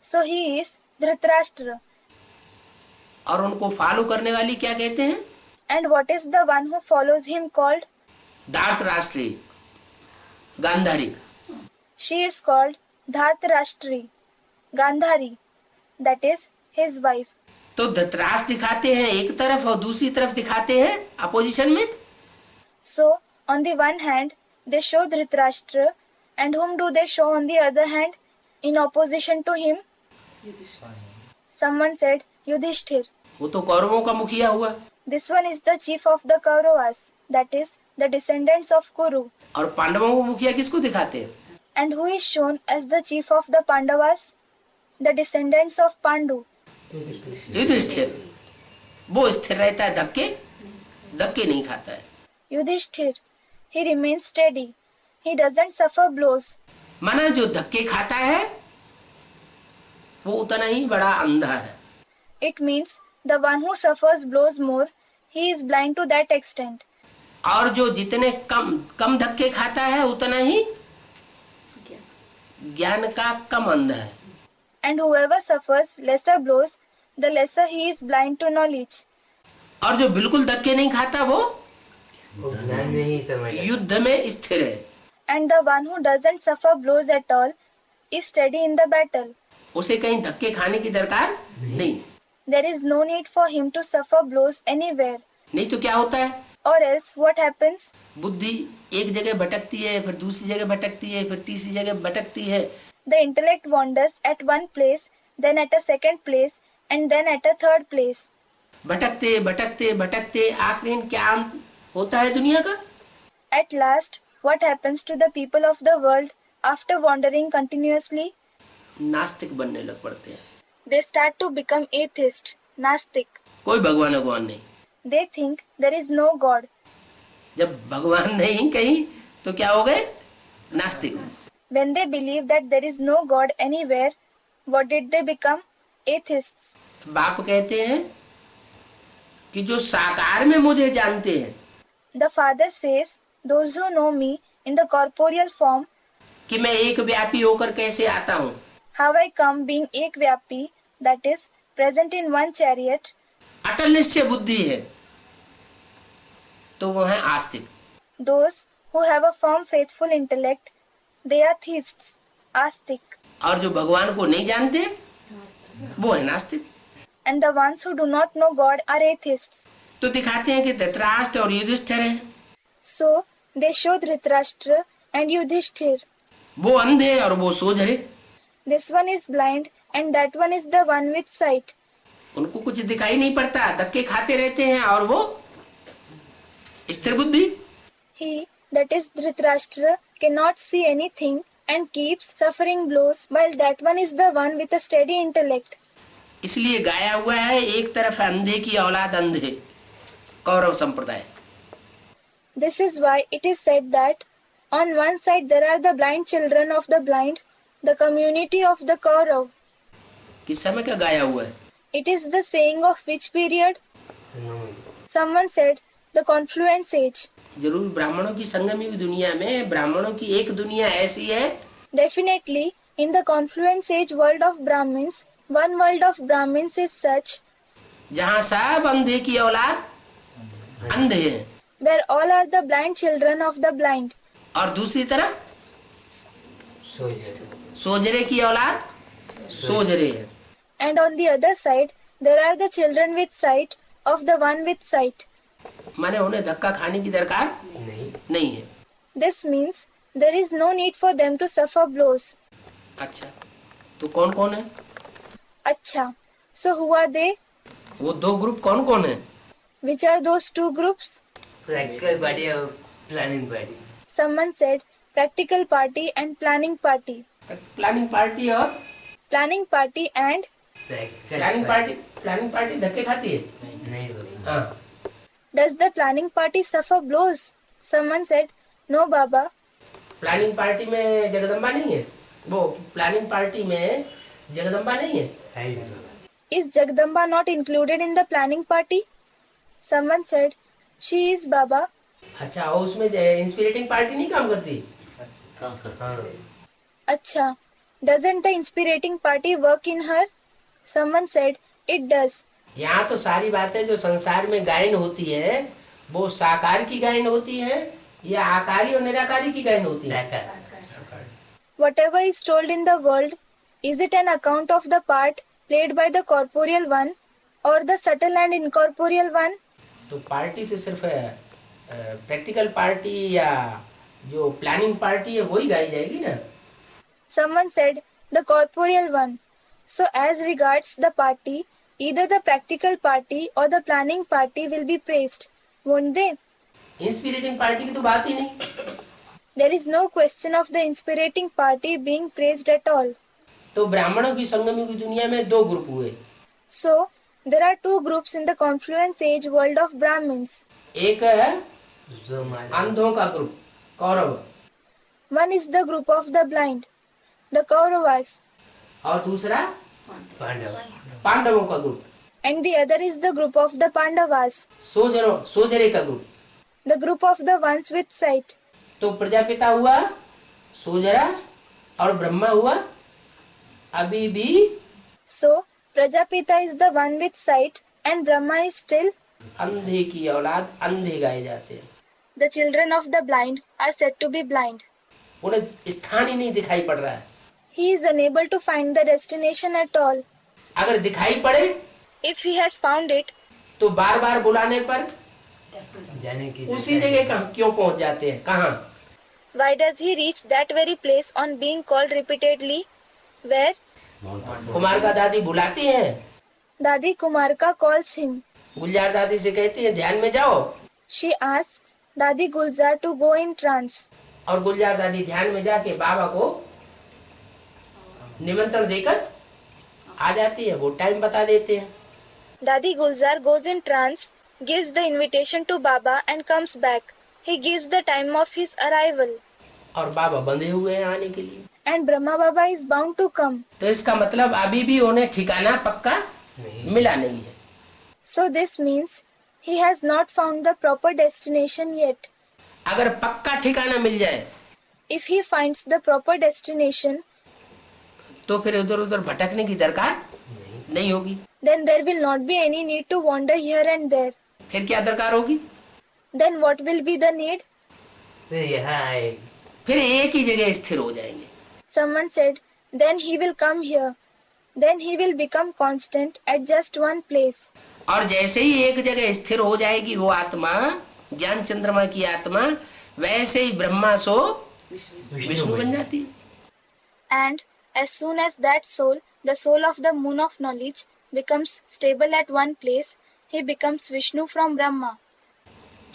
So he is Dhritarashtra. और उनको फॉलो करने वाली क्या कहते हैं? And what is the one who follows him called? धार्तराष्ट्री, Gandhari. She is called Dhartarashtri, Gandhari. That is his wife. तो धृतराष्ट्र दिखाते हैं एक तरफ और दूसरी तरफ दिखाते हैं अपोजिशन में। So, on the one hand, they show Dhritarashtra, and whom do they show on the other hand, in opposition to him? Someone said Yudhishthir. वो तो कौरवों का मुखिया हुआ। This one is the chief of the Kauravas, that is, the descendants of Kuru. और पांडवों को मुखिया किसको दिखाते हैं? And who is shown as the chief of the Pandavas? The descendants of Pandu. Yudhishthir. वो स्थिर रहता है, धक्के नहीं खाता है। Yudhishthir. He remains steady. He doesn't suffer blows. माना जो धक्के खाता है वो उतना ही बड़ा अंधा है। It means the one who suffers blows more, he is blind to that extent. और जो जितने कम धक्के खाता है उतना ही ज्ञान का कम अंधा है। And whoever suffers lesser blows, the lesser he is blind to knowledge. और जो बिल्कुल धक्के नहीं खाता वो ज्ञान में ही समझ युद्ध में स्थिर है। And the one who doesn't suffer blows at all is steady in the battle. उसे कहीं धक्के खाने की दरकार नहीं। There is no need for him to suffer blows anywhere. नहीं तो क्या होता है? Or else what happens? बुद्धि एक जगह भटकती है, फिर दूसरी जगह भटकती है, फिर तीसरी जगह भटकती है। The intellect wanders at one place, then at a second place, and then at a third place. भटकते भटकते भटकते आखिर क्या अंत होता है दुनिया का? At last, what happens to the people of the world after wandering continuously? नास्तिक बनने लग पड़ते हैं। They start to become atheist, Nastic. कोई भगवान नहीं। They think there is no God. जब भगवान नहीं कहीं तो क्या हो गए? नास्तिक। When they believe that there is no God anywhere, what did they become? Atheists. बाप कहते हैं कि जो साकार में मुझे जानते हैं, The father says, those who know me in the corporeal form, कि मैं एक व्यापी होकर कैसे आता हूँ, how I come being ekvyapi, that is, present in one chariot, अटल निश्चय बुद्धि है, तो वो है आस्तिक। those who have a firm faithful intellect, they are theists, astic. और जो भगवान को नहीं जानते वो है नास्तिक। And the ones who do not know God are atheists. तो दिखाते हैं कि धृतराष्ट्र और युधिष्ठिर हैं। So, they show Dhritarashtra and Yudhishthir. वो अंधे और वो सोझरे। This one is blind and that one is the one with sight. उनको कुछ दिखाई नहीं पड़ता, धक्के खाते रहते हैं और वो स्थिर बुद्धि। He, that is Dhritarashtra, cannot see anything and keeps suffering blows, while that one is the one with a steady intellect. इसलिए गाया हुआ है, एक तरफ अंधे की औलाद अंधे, कौरव संप्रदाय। This is why it is said that on one side there are the blind children of the blind, the community of the Kaurav. किस समय का गाया हुआ है? It is the saying of which period? Someone said the confluence age. जरूर ब्राह्मणों की संगम युग दुनिया में ब्राह्मणों की एक दुनिया ऐसी है। Definitely, in the confluence age world of Brahmins, one world of Brahmins is such जहाँ सब अंधे की औलाद अंधे हैं where all are the blind children of the blind, और दूसरी तरफ सोजरे की औलाद सोजरे है। and on the other side there are the children with sight of the one with sight. माने उन्हें धक्का खाने की दरकार नहीं है। This means there is no need for them to suffer blows. अच्छा, तो कौन कौन है? Acha, so who are they? वो दो ग्रुप कौन कौन है? Which are those two groups? Practical party और planning party. Someone said practical party and planning party. Planning party और Planning party and planning party धक्के खाती है। नहीं बोली। हाँ, Does the planning party suffer blows? Someone said, No, Baba. Planning party में जगदम्बा नहीं है। वो प्लानिंग पार्टी में जगदम्बा नहीं है। है ही नहीं। Is Jagdamba not included in the planning party? Someone said, She is, Baba. अच्छा, और उसमें इंस्पिरेटिंग पार्टी नहीं काम करती। हाँ, Acha. Doesn't the inspiriting party work in her? Someone said, It does. यहाँ तो सारी बातें जो संसार में गायन होती है वो साकार की गायन होती है या आकारी और निराकारी की गायन होती है। साकार। Whatever is told in the world, is it an account of the part played by the corporeal one or the subtle and incorporeal one? तो पार्टी तो सिर्फ प्रैक्टिकल पार्टी या जो प्लानिंग पार्टी है वही गाई जाएगी ना। Someone said, the corporeal one. So as regards the party, either the practical party or the planning party will be praised, won't they? Inspiring party की तो बात ही नहीं। There is no question of the inspiriting party being praised at all. तो ब्राह्मणों की संगमी की दुनिया में दो ग्रुप हुए। So, there are two groups in the confluence age world of Brahmins. एक है जो माना अंधों का group Kaurava, One is the group of the blind, the Kauravas, और दूसरा पांडव। पांडवों का group, and the other is the group of the Pandavas, सोजरे का group. the group of the ones with sight. तो प्रजापिता हुआ सोजरा और ब्रह्मा हुआ अभी भी So, Prajapita is the one with sight and Brahma is still. अंधे की औलाद अंधे गाए जाते हैं। The children of the blind are said to be blind. उन्हें स्थान ही नहीं दिखाई पड़ रहा है। He is unable to find the destination at all. अगर दिखाई पड़े If he has found it, तो बार बार बुलाने पर जाने की उसी जगह क्यों पहुंच जाते हैं? कहाँ? why does he reach that very place on being called repeatedly? Where? Kumar का दादी बुलाती हैं, Dadi Kumarka calls him. गुलजार दादी से कहती हैं ध्यान में जाओ, She asks Dadi Gulzar to go in trance. और गुलजार दादी ध्यान में जाके बाबा को निमंत्रण देकर आ जाती है। वो टाइम बता देते हैं। Dadi Gulzar goes in trance, gives the invitation to Baba and comes back. He gives the time of his arrival. और बाबा बंधे हुए हैं आने के लिए। And Brahma Baba is bound to come. तो इसका मतलब अभी भी उन्हें ठिकाना पक्का नहीं। मिला नहीं है। So this means he has not found the proper destination yet. अगर पक्का ठिकाना मिल जाए If he finds the proper destination, तो फिर उधर उधर भटकने की दरकार नहीं होगी। then there will not be any need to wander here and there. फिर क्या दरकार होगी? Then what will be the need? फिर यहाँ आए। फिर एक ही जगह स्थिर हो जाएंगे। Someone said, then he will come here. Then he will become constant at just one place. और जैसे ही एक जगह स्थिर हो जाएगी वो आत्मा, ज्ञान चंद्रमा की आत्मा, वैसे ही ब्रह्मा सो विष्णु बन जाती है। And as soon as that soul, the soul of the moon of knowledge, becomes stable at one place, he becomes Vishnu from Brahma.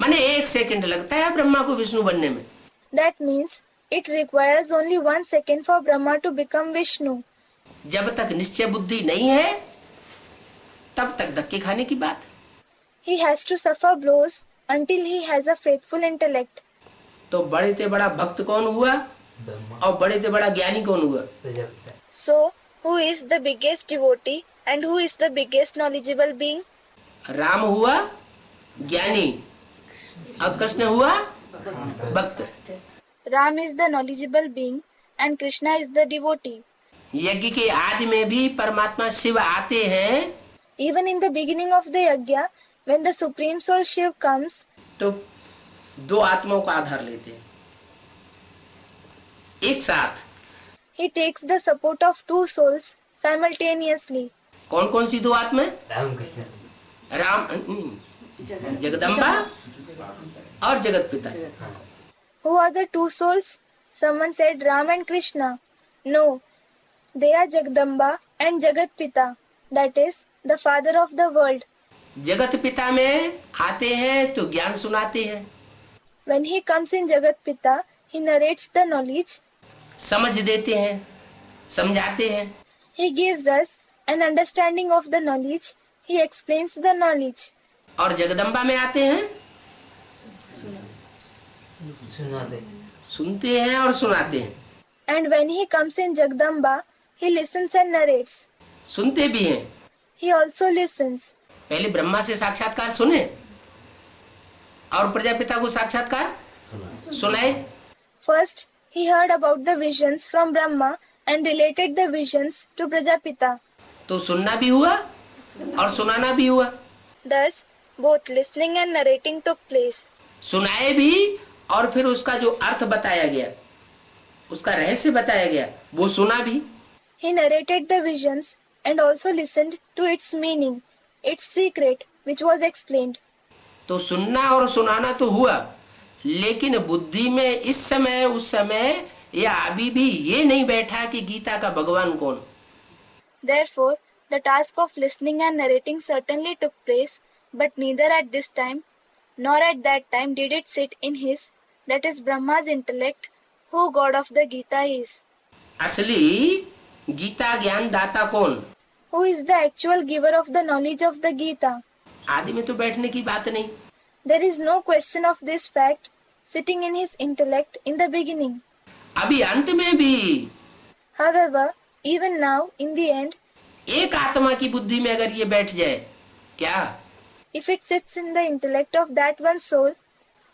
माने एक सेकंड लगता है ब्रह्मा को विष्णु बनने में। That means it requires only 1 second for Brahma to become Vishnu. जब तक निश्चय बुद्धि नहीं है तब तक धक्के खाने की बात। He has to suffer blows until he has a faithful intellect. तो बड़े से बड़ा भक्त कौन हुआ ब्रह्मा और बड़े से बड़ा ज्ञानी कौन हुआ? Prajapita. So, who is the biggest devotee and who is the biggest knowledgeable being? Ram हुआ ज्ञानी और कृष्ण हुआ भक्त। Ram is the knowledgeable being and Krishna is the devotee. यज्ञ के आदि में भी परमात्मा शिव आते हैं Even in the beginning of the yajna, when the Supreme Soul Shiv comes, तो दो आत्माओं का आधार लेते हैं एक साथ। he takes the support of two souls simultaneously. कौन कौन सी दो आत्माएं? राम कृष्ण। राम जगदम्बा और जगत पिता। Who are the two souls? Someone said Ram and Krishna. No, they are Jagdamba and Jagat Pita, that is, the father of the world. जगत पिता में आते हैं तो ज्ञान सुनाते हैं, When he comes in Jagat Pita, he narrates the knowledge. समझ देते हैं, समझाते हैं। He gives us an understanding of the knowledge. He explains the knowledge. और जगदम्बा में आते हैं, सुनाते। सुनते हैं और सुनाते हैं। And when he comes in Jagdamba, he listens and narrates. सुनते भी हैं। He also listens. पहले ब्रह्मा से साक्षात्कार सुने और प्रजापिता को साक्षात्कार सुनाए। First, he heard about the visions from Brahma and related the visions to Prajapita. तो सुनना भी हुआ और सुनाना भी हुआ। Thus, both listening and narrating took place. सुनाए भी और फिर उसका जो अर्थ बताया गया, उसका रहस्य बताया गया, वो सुना भी। He narrated the visions and also listened to its meaning, its secret, which was explained. तो सुनना और सुनाना तो हुआ, लेकिन बुद्धि में इस समय उस समय या अभी भी ये नहीं बैठा कि गीता का भगवान कौन। Therefore, the task of listening and narrating certainly took place, but neither at this time nor at that time did it sit in his, that is Brahma's intellect, who God of the Gita is. असली गीता ज्ञान दाता कौन? Who is the actual giver of the knowledge of the Gita? आदि में तो बैठने की बात नहीं। There is no question of this fact sitting in his intellect in the beginning. अभी अंत में भी However, even now, in the end, एक आत्मा की बुद्धि में अगर ये बैठ जाए, क्या? if it sits in the intellect of that one soul,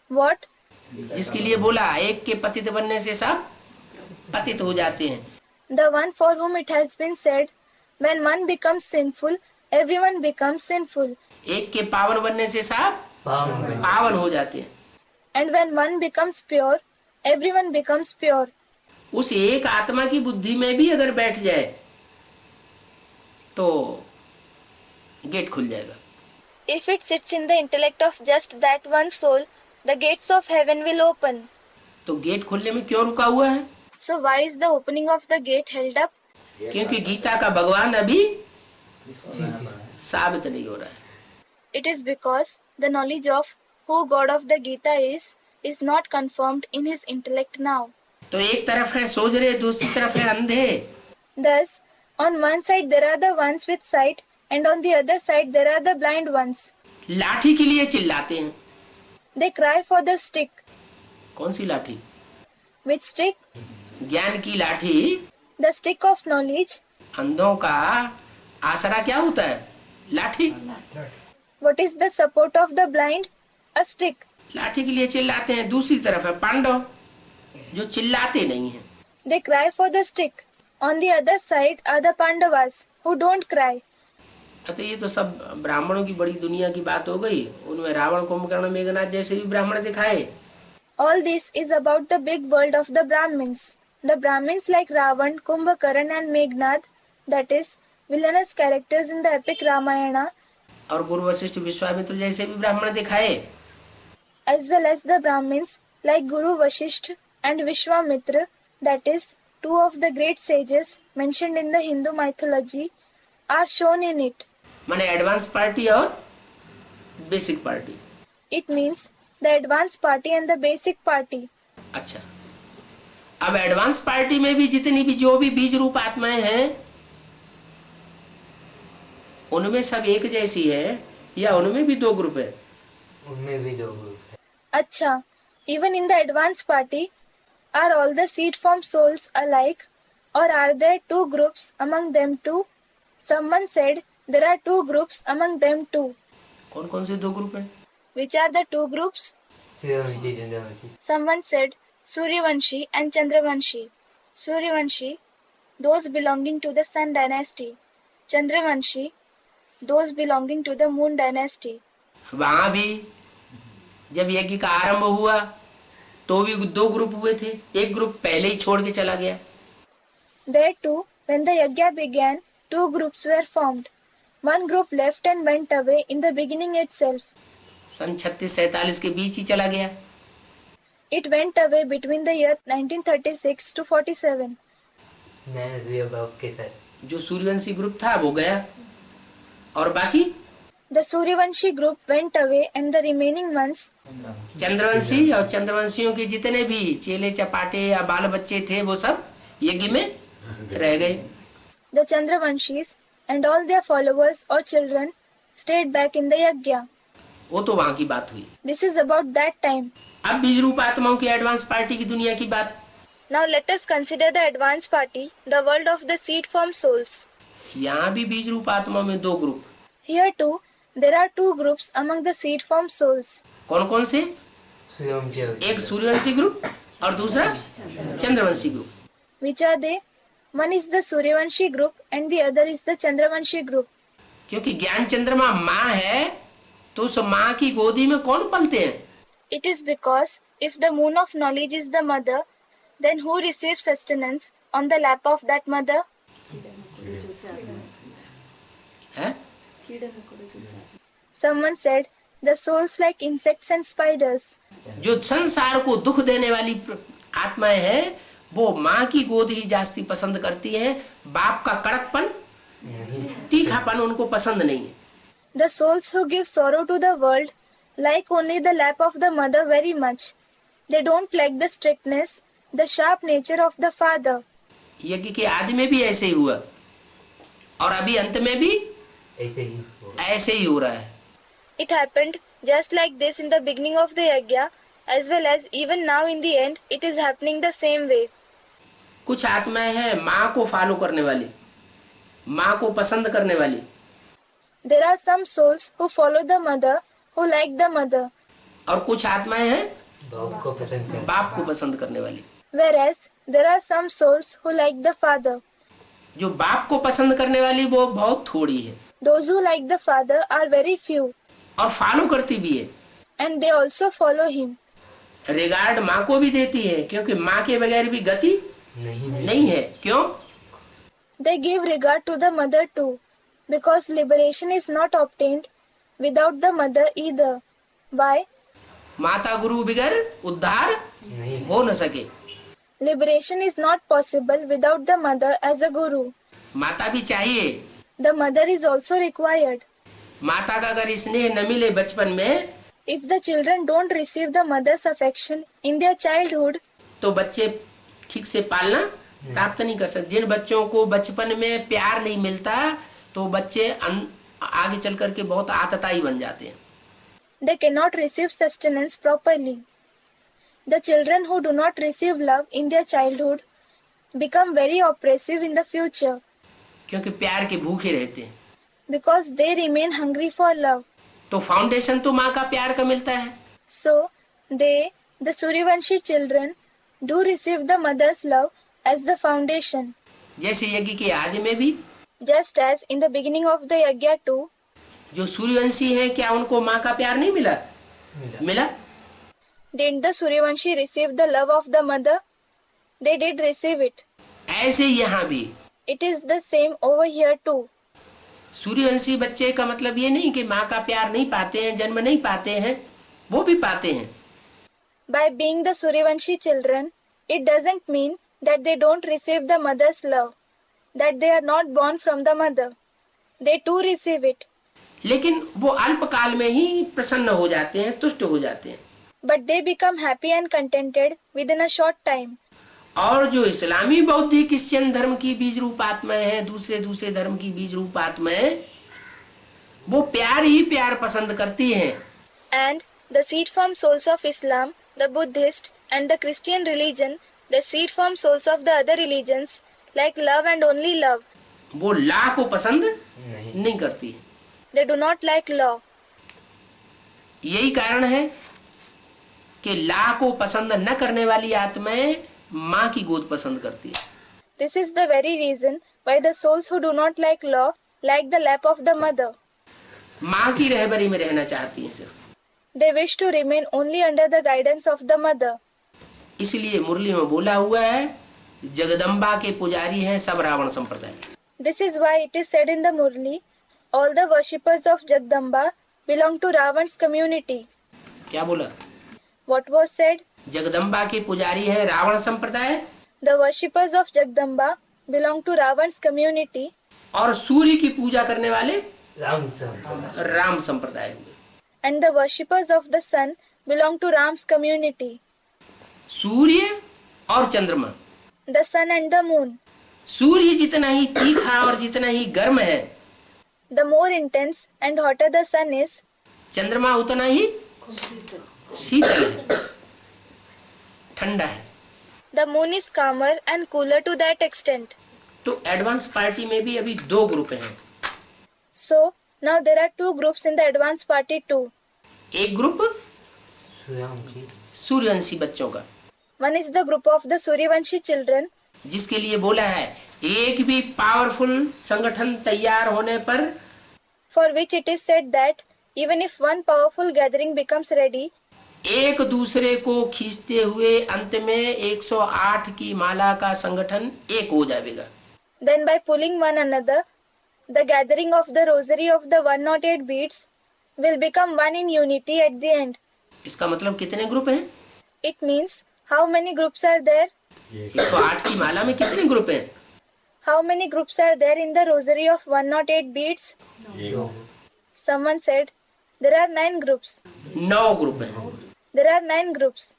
what? जिसके लिए बोला एक के पतित बनने से सब पतित हो जाते हैं। The one for whom it has been said, when one becomes sinful, everyone becomes sinful. एक के पावन बनने से सब पावन हो जाते हैं। And when one becomes pure, everyone becomes pure. उस एक आत्मा की बुद्धि में भी अगर बैठ जाए तो गेट खुल जाएगा। If it sits in the intellect of just that one soul, the gates of heaven will open. तो गेट खुलने में क्यों रुका हुआ है? So why is the opening of the gate held up? क्योंकि गीता का भगवान अभी साबित नहीं हो रहा है। It is because the knowledge of who God of the Gita is not confirmed in his intellect now. तो एक तरफ है सोजरे, दूसरी तरफ है अंधे। Thus, on one side there are the ones with sight, and on the other side there are the blind ones. लाठी के लिए चिल्लाते हैं। They cry for the stick. कौन सी लाठी? Which stick? ज्ञान की लाठी। The stick of knowledge. अंधों का आसरा क्या होता है? लाठी। What is the support of the blind? A stick. लाठी के लिए चिल्लाते हैं। दूसरी तरफ है पांडव जो चिल्लाते नहीं हैं। They cry for the stick. On the other side are the Pandavas who don't cry. तो ये तो सब ब्राह्मणों की बड़ी दुनिया की बात हो गई। उनमें रावण, कुंभकर्ण, मेघनाथ जैसे भी ब्राह्मण दिखाए। All this is about the big world of the Brahmins. The Brahmins like Ravan, Kumbhakarna and Meghnad, that is, villainous characters in the epic Ramayana, और गुरु वशिष्ठ विश्वामित्र जैसे भी ब्राह्मण दिखाए। as well as the Brahmins like Guru Vashishtha and Vishwamitra, that is, two of the great sages mentioned in the Hindu mythology, are shown in it. माने advance party और basic party. It means the advanced party and the basic party. अच्छा, अब advance party में भी जितनी भी जो भी बीज रूप आत्माएं हैं उनमें सब एक जैसी है या उनमें भी दो ग्रुप है? उनमें भी दो ग्रुप है। Acha, even in the advanced party, are all the seed form souls alike, or are there two groups among them too? Someone said there are two groups among them too. कौन कौन से दो group है? Which are the two groups? Suryavanshi, Chandravanshi. Someone said Suryavanshi and Chandravanshi. Suryavanshi, those belonging to the Sun dynasty. Chandravanshi, those belonging to the Moon dynasty. वहां भी जब यज्ञ का आरंभ हुआ तो भी दो ग्रुप हुए थे। एक ग्रुप पहले ही छोड़ के चला गया। There too, when the yajna began, two groups were formed. One group left and went away in the beginning itself. सन 36-47 के बीच ही चला गया। It went away between the year 1936 to 47. मैं सूर्यबाबू के साथ। जो सूर्यवंशी ग्रुप था वो गया और बाकी The Suryavanshi group went away and the remaining ones, Chandravanshi और चंद्रवंशियों के जितने भी चेले चपाटे या बाल बच्चे थे वो सब यज्ञ में रह गए। the Chandravanshis and all their followers or children stayed back in the yajna. वो तो वहाँ की बात हुई। This is about that time. अब बीज रूप आत्माओं की एडवांस पार्टी की दुनिया की बात। Now let us consider the advanced party, the world of the seed form souls. यहाँ भी बीज रूप आत्माओं में दो group. Here too, there are two groups among the seed form souls. कौन कौन से? सूर्यवंशी और एक सूर्यवंशी ग्रुप और दूसरा Chandravanshi group. Which are they? One is the Suryavanshi group and the other is the Chandravanshi group. क्योंकि ज्ञान चंद्रमा माँ है तो उस माँ की गोदी में कौन पलते हैं? It is because if the moon of knowledge is the mother, then who receives sustenance on the lap of that mother? जैसे आत्मा है? कीड़े मकोड़े जैसे आत्मा। Someone said, the souls like insects and spiders. जो संसार को दुख देने वाली आत्माएं हैं वो माँ की गोद ही जास्ती पसंद करती हैं। बाप का कड़कपन, तीखापन उनको पसंद नहीं है। The souls who give sorrow to the world like only the lap of the mother very much. They don't like the strictness, the sharp nature of the father. यज्ञ के आदि में भी ऐसे ही हुआ और अभी अंत में भी ऐसे ही हो रहा है। It happened just like this in the beginning of the yajna, as well as even now in the end, it is happening the same way. कुछ आत्माएं हैं माँ को फॉलो करने वाली, माँ को पसंद करने वाली। There are some souls who follow the mother, who like the mother, और कुछ आत्माएं हैं बाप को पसंद करते बाप को पसंद करने वाली। whereas there are some souls who like the father. जो बाप को पसंद करने वाली वो बहुत थोड़ी है Those who like the father are very few, और फॉलो करती भी है। and they also follow him. Regard माँ को भी देती है क्योंकि माँ के बगैर भी गति नहीं है। क्यों? They give regard to the mother too, because liberation is not obtained without the mother either. Why? माता गुरु बगैर उद्धार नहीं हो न सके। Liberation is not possible without the mother as a guru. माता भी चाहिए। The mother is also required. माता का अगर स्नेह न मिले बचपन में If the children don't receive the mother's affection in their childhood, तो बच्चे ठीक से पालना प्राप्त नहीं कर सकते। जिन बच्चों को बचपन में प्यार नहीं मिलता तो बच्चे आगे चल करके बहुत आतताई बन जाते हैं। they cannot receive sustenance properly. The children who do not receive love in their childhood become very oppressive in the future क्योंकि प्यार के भूखे रहते हैं। because they remain hungry for love. तो फाउंडेशन तो माँ का प्यार का मिलता है। So, they, the Suryavanshi children, do receive the mother's love as the foundation. जैसे यज्ञ के आदि में भी Just as in the beginning of the yajna too, जो सूर्यवंशी हैं क्या उनको माँ का प्यार नहीं मिला? मिला। didn't the Suryavanshi receive the love of the mother? They did receive it. ऐसे ही यहाँ भी It is the same over here too. Suryavanshi बच्चे का मतलब ये नहीं कि माँ का प्यार नहीं पाते हैं, जन्म नहीं पाते हैं, वो भी पाते हैं। By being the Suryavanshi children, it doesn't mean that they don't receive the mother's love, that they are not born from the mother. They too receive it. लेकिन वो अल्पकाल में ही प्रसन्न हो जाते हैं, तुष्ट हो जाते हैं। But they become happy and contented within a short time. और जो इस्लामी बौद्धिक क्रिश्चियन धर्म की बीज रूप आत्माएं हैं, दूसरे धर्म की बीज रूप आत्माएं, वो प्यार ही प्यार पसंद करती हैं। And the seed form souls of Islam, the Buddhist and the Christian religion, the seed form souls of the other religions, like love and only love. वो ला को पसंद नहीं करती है। They do not like law. यही कारण है कि ला को पसंद न करने वाली आत्माएं माँ की गोद पसंद करती है। This is the very reason why the souls who do not like law like the lap of the mother. माँ की रहबरी में रहना चाहती हैं सिर्फ। They wish to remain only under the guidance of the mother. इसलिए मुरली में बोला हुआ है जगदम्बा के पुजारी हैं सब रावण संप्रदाय। This is why it is said in the Murli, all the worshippers of Jagdamba belong to Ravan's community. क्या बोला? What was said? जगदम्बा के पुजारी हैं रावण संप्रदाय The worshippers of Jagdamba belong to Ravan's community. और सूर्य की पूजा करने वाले राम संप्रदाय राम संप्रदाय हुए। And the worshippers of the sun belong to Ram's community. सूर्य और चंद्रमा। The sun and the moon. सूर्य जितना ही तीखा और जितना ही गर्म है, The more intense and hotter the sun is, चंद्रमा उतना ही शीतल है, ठंडा है। The moon is calmer and cooler to that extent. तो एडवांस पार्टी में भी अभी 2 ग्रुप हैं। So, now there are 2 groups in the advance party too. एक ग्रुप सूर्यवंशी सूर्यवंशी बच्चों का, One is the group of the Suryavanshi children, जिसके लिए बोला है एक भी पावरफुल संगठन तैयार होने पर for which it is said that even if one powerful gathering becomes ready, एक दूसरे को खींचते हुए अंत में 108 की माला का संगठन एक हो जाएगा। then by pulling one another, the gathering of the rosary of the 108 beads will become one in unity at the end. इसका मतलब कितने ग्रुप हैं? It means how many groups are there? 108 की माला में कितने ग्रुप हैं? How many groups are there in the rosary of 108 beads? Someone said there are 9 groups. 9 group हैं। There are 9 groups.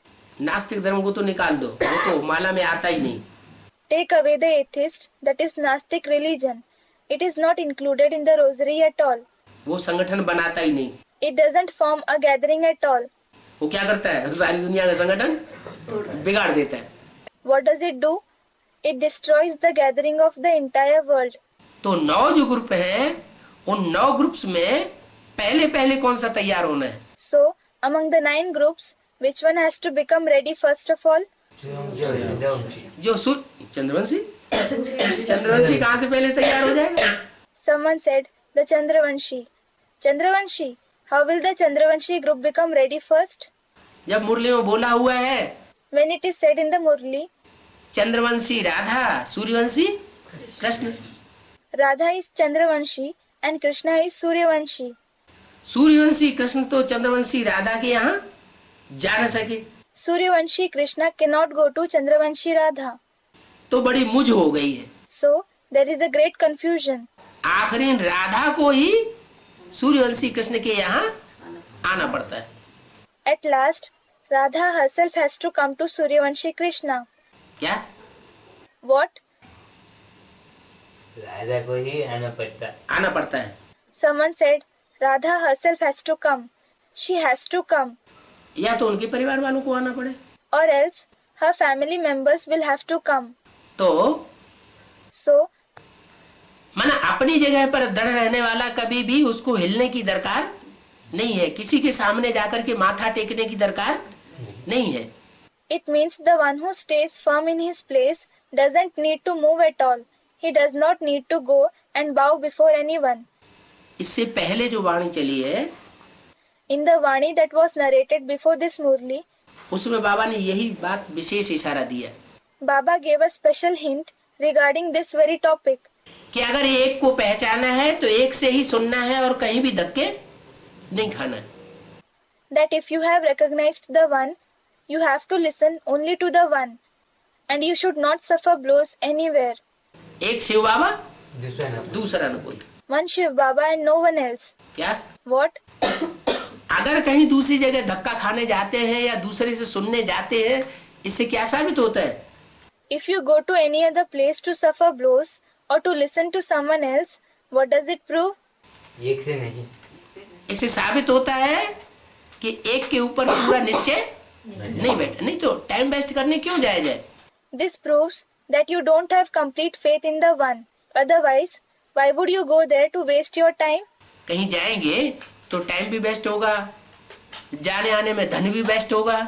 नास्तिक धर्म को तो निकाल दो, वो तो माला में आता ही नहीं। Take away the atheist, that is Gnostic religion. It is not included in the rosary at all. वो संगठन बनाता ही नहीं। It doesn't form a gathering at all. वो क्या करता है? सारी दुनिया का संगठन बिगाड़ देता है। What does it do? It destroys the gathering of the entire world. तो 9 जो ग्रुप हैं, उन 9 ग्रुप्स में पहले कौन सा तैयार होना है? So, among the 9 groups, which one has to become ready first of all? Suryavanshi जो चंद्रवंशी चंद्रवंशी कहाँ से पहले तैयार हो जाएगा? Someone said the Chandravanshi. Chandravanshi, how will the Chandravanshi group become ready first? जब मुरली में बोला हुआ है When it is said in the Murli, Chandravanshi Radha, Suryavanshi Krishna. Radha is Chandravanshi and Krishna is Suryavanshi. Suryavanshi Krishna तो चंद्रवंशी राधा के यहाँ जा न सके, Suryavanshi Krishna cannot go to Chandravanshi Radha. तो बड़ी मुझ हो गई है। So, there is a great confusion. आखिरी राधा को ही सूर्यवंशी कृष्ण के यहाँ आना पड़ता है। At last, Radha herself has to come to Suryavanshi Krishna. क्या? What? राधा को ही आना पड़ता है। Someone said, Radha herself has to come. She has to come. या तो उनके परिवार वालों को आना पड़े, Or else, her family members will have to come. तो So, माना अपनी जगह पर दृढ़ रहने वाला कभी भी उसको हिलने की दरकार नहीं है, किसी के सामने जाकर के माथा टेकने की दरकार नहीं है। it means the one who stays firm in his place doesn't need to move at all. He does not need to go and bow before anyone. इससे पहले जो वाणी चली है In the Vani that was narrated before this Murli, उसमें बाबा ने यही बात विशेष इशारा दिया Baba gave a special hint regarding this very topic. कि अगर एक को पहचाना है तो एक से ही सुनना है और कहीं भी धक्के नहीं खाना है। That if you have recognized the one, you have to listen only to the one, and you should not suffer blows anywhere. एक शिव बाबा, दूसरा दूसरा न कोई। One Shiv Baba and no one else. क्या? What? अगर कहीं दूसरी जगह धक्का खाने जाते हैं या दूसरे से सुनने जाते हैं, इससे क्या साबित होता है? If you go to any other place to suffer blows or to listen to someone else, what does it prove? एक से नहीं, इससे साबित होता है कि एक के ऊपर पूरा निश्चय नहीं बैठा, नहीं तो टाइम वेस्ट करने क्यों जाया जाए? This proves that you don't have complete faith in the one. Otherwise, why would you go there to waste your time? कहीं जाएंगे तो टाइम भी वेस्ट होगा, जाने आने में धन भी वेस्ट होगा,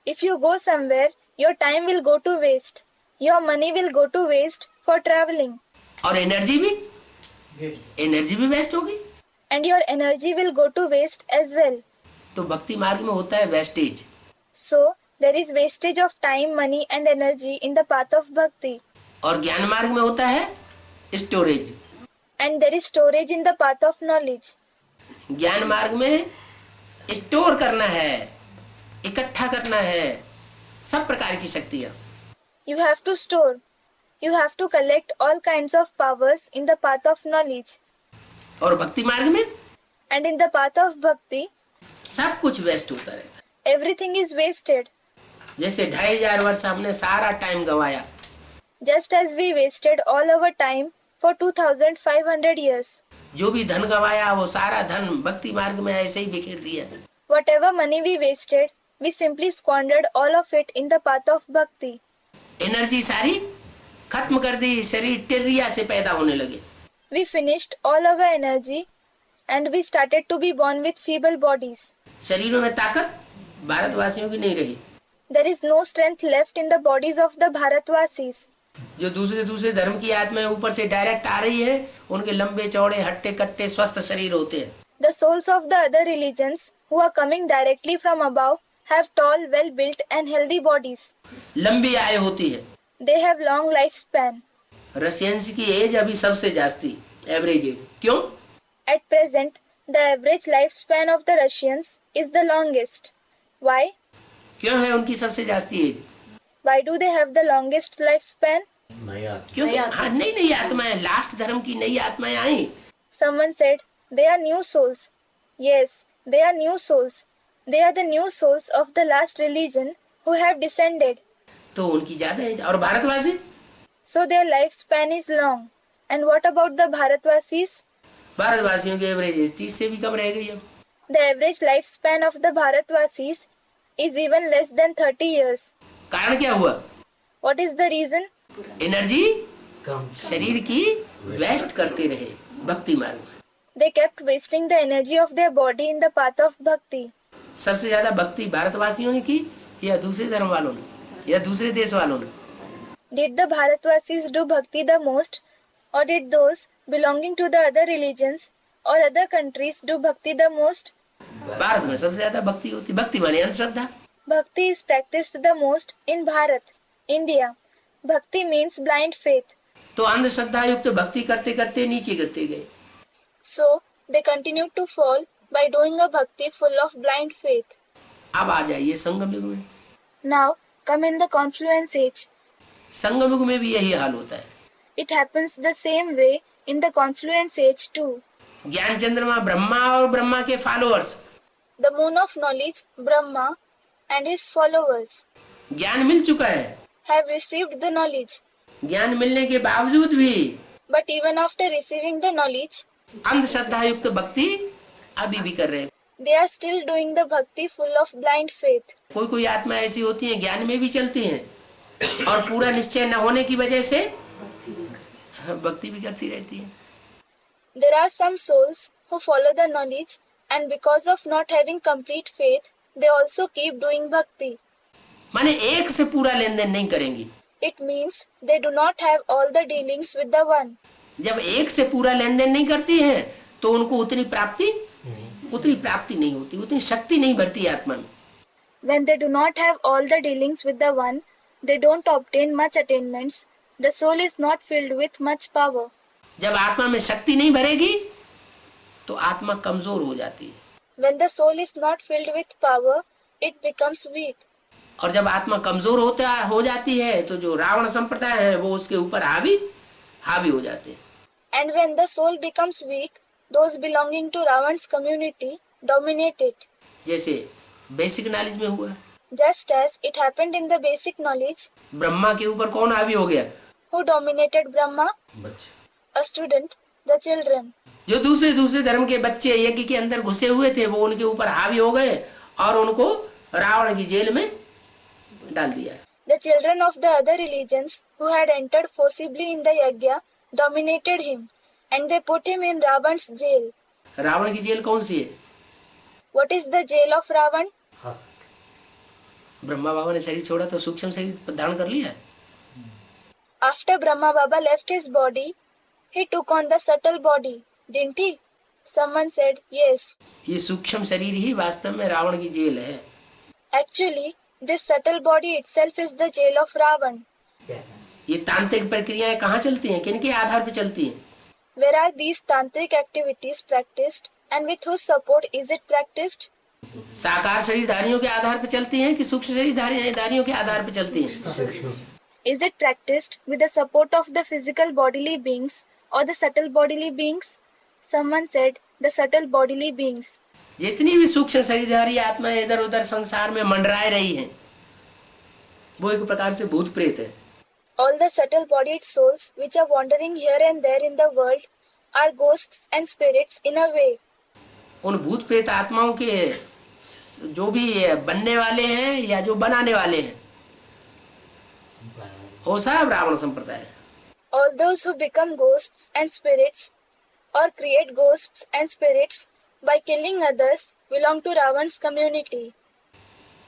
If you go somewhere, your time will go to waste. Your money will go to waste for traveling. और एनर्जी भी वेस्ट होगी। And your energy will go to waste as well. तो भक्ति मार्ग में होता है wastage, So, there is wastage of time, money and energy in the path of bhakti. और ज्ञान मार्ग में होता है storage. And there is storage in the path of knowledge. ज्ञान मार्ग में स्टोर करना है, इकट्ठा करना है सब प्रकार की शक्तियाँ। You have to store. You have to collect all kinds of powers in the path of knowledge. और भक्ति मार्ग में And in the path of bhakti, सब कुछ वेस्ट होता रहता है। everything is wasted. जैसे 2500 वर्ष हमने सारा टाइम गंवाया, Just as we wasted all our time for 2500 years. जो भी धन गवाया वो सारा धन भक्ति मार्ग में ऐसे ही बिखेर दिया। Whatever money we wasted, we simply squandered all of it in the path of bhakti. Energy सारी खत्म कर दी, शरीर टिर्रिया से पैदा होने लगे। We finished all our energy and we started to be born with feeble bodies. शरीरों में ताकत भारतवासियों की नहीं रही। There is no strength left in the bodies of the Bharatvasis. जो दूसरे धर्म की आत्माएं ऊपर से डायरेक्ट आ रही है, उनके लंबे चौड़े हट्टे कट्टे स्वस्थ शरीर होते हैं। The souls of the other religions who are coming directly from above have tall, well-built and healthy bodies. लंबी आयु होती है। They have long lifespan. Russians की एज अभी सबसे जास्ती एवरेज एज। क्यों? At present, the average lifespan of the Russians is the longest. Why? क्यों है उनकी सबसे जास्ती as? Why do they have the longest lifespan? क्योंकि हाँ नई आत्माएं, लास्ट धर्म की नई आत्माएं आई। Someone said, they are new souls. Yes, they are new souls. They are the new souls of the last religion who have descended. तो उनकी ज्यादा एज। और भारतवासी? So their lifespan is long. And what about the Bharatvasis? भारतवासियों की average age 30 से भी कम रह गई अब। The average lifespan of the Bharatvasis is even less than 30 years. कारण क्या हुआ? What is the reason? Energy कम शरीर की वेस्ट करते रहे भक्ति मार्ग में। They kept wasting the energy of their body in the path of bhakti. सबसे ज्यादा भक्ति भारतवासियों ने की या दूसरे धर्म वालों ने या दूसरे देश वालों ने? Did the Bharatvasis do bhakti the most, or did those belonging to the other religions or other countries do bhakti the most? Bharat में सबसे ज्यादा भक्ति होती। भक्ति माने अंधश्रद्धा। Bhakti is practiced the most in Bharat, India. Bhakti means blind faith. तो अंधश्रद्धा युक्त भक्ति करते करते नीचे गिरते गए। So they continued to fall by doing a bhakti full of blind faith. अब आ जाइए संगम युग में। Now come in the confluence age. संगम युग में भी यही हाल होता है। It happens the same way in the confluence age too. ज्ञान चंद्रमा ब्रह्मा और ब्रह्मा के followers. The moon of knowledge, Brahma, and his followers ज्ञान मिल चुका है। have received the knowledge. ज्ञान मिलने के बावजूद भी But even after receiving the knowledge, अंधश्रद्धा युक्त भक्ति अभी भी कर रहे हैं। they are still doing the bhakti full of blind faith. कोई आत्मा ऐसी होती है ज्ञान में भी चलती हैं और पूरा निश्चय न होने की वजह से भक्ति भी करती रहती है। There are some souls who follow the knowledge, and because of not having complete faith, they also keep doing bhakti. माने एक से पूरा लेन देन नहीं करेंगी। It means they do not have all the dealings with the one. जब एक से पूरा लेन देन नहीं करती है तो उनको उतनी प्राप्ति नहीं होती, उतनी शक्ति नहीं बढ़ती आत्मा में। When they do not have all the dealings with the one, they don't obtain much attainments. The soul is not filled with much power. जब आत्मा में शक्ति नहीं भरेगी तो आत्मा कमजोर हो जाती है। When the soul is not filled with power, it becomes weak. और जब आत्मा कमजोर हो जाती है तो जो रावण संप्रदाय है वो उसके ऊपर हावी हो जाते हैं। And when the soul becomes weak, those belonging to Ravan's community dominate it. जैसे बेसिक नॉलेज में हुआ, Just as it happened in the basic knowledge. Brahma के ऊपर कौन हावी हो गया? Who dominated Brahma? A student, the children. जो दूसरे धर्म के बच्चे यज्ञ के अंदर घुसे हुए थे वो उनके ऊपर हावी हो गए और उनको रावण की जेल में डाल दिया। The children of the other religions who had entered forcibly in the yajna dominated him, and they put him in Ravan's jail. Ravan की जेल कौन सी है? What is the jail of Ravan? Brahma बाबा ने शरीर छोड़ा तो सूक्ष्म शरीर धारण कर लिया। After Brahma Baba left his body, he took on the subtle body, didn't he? Someone said yes. ये सूक्ष्म शरीर ही वास्तव में रावण की जेल है। Actually, this subtle body itself is the jail of Ravan. ये तांत्रिक प्रक्रियाएं कहाँ चलती हैं, किनके आधार पर चलती हैं? Where are these tantric activities practiced, and with whose support is it practiced? साकार शरीरधारियों के आधार पर चलती हैं कि सूक्ष्म शरीरधारियों के आधार पर चलती हैं? Is it practiced with the support of the physical bodily beings or the subtle bodily beings? Someone said the subtle bodily beings. जितनी भी सूक्ष्म शरीरधारी आत्माएं इधर उधर संसार में मंडराए रही हैं वो एक प्रकार से भूत प्रेत है। All the subtle bodied souls which are wandering here and there in the world are ghosts and spirits in a way. उन भूत प्रेत आत्माओं के जो भी बनने वाले हैं या जो बनाने वाले हैं वो सब रावण संप्रदाय है। All those who become ghosts and spirits or create ghosts and spirits by killing others belong to Ravan's community.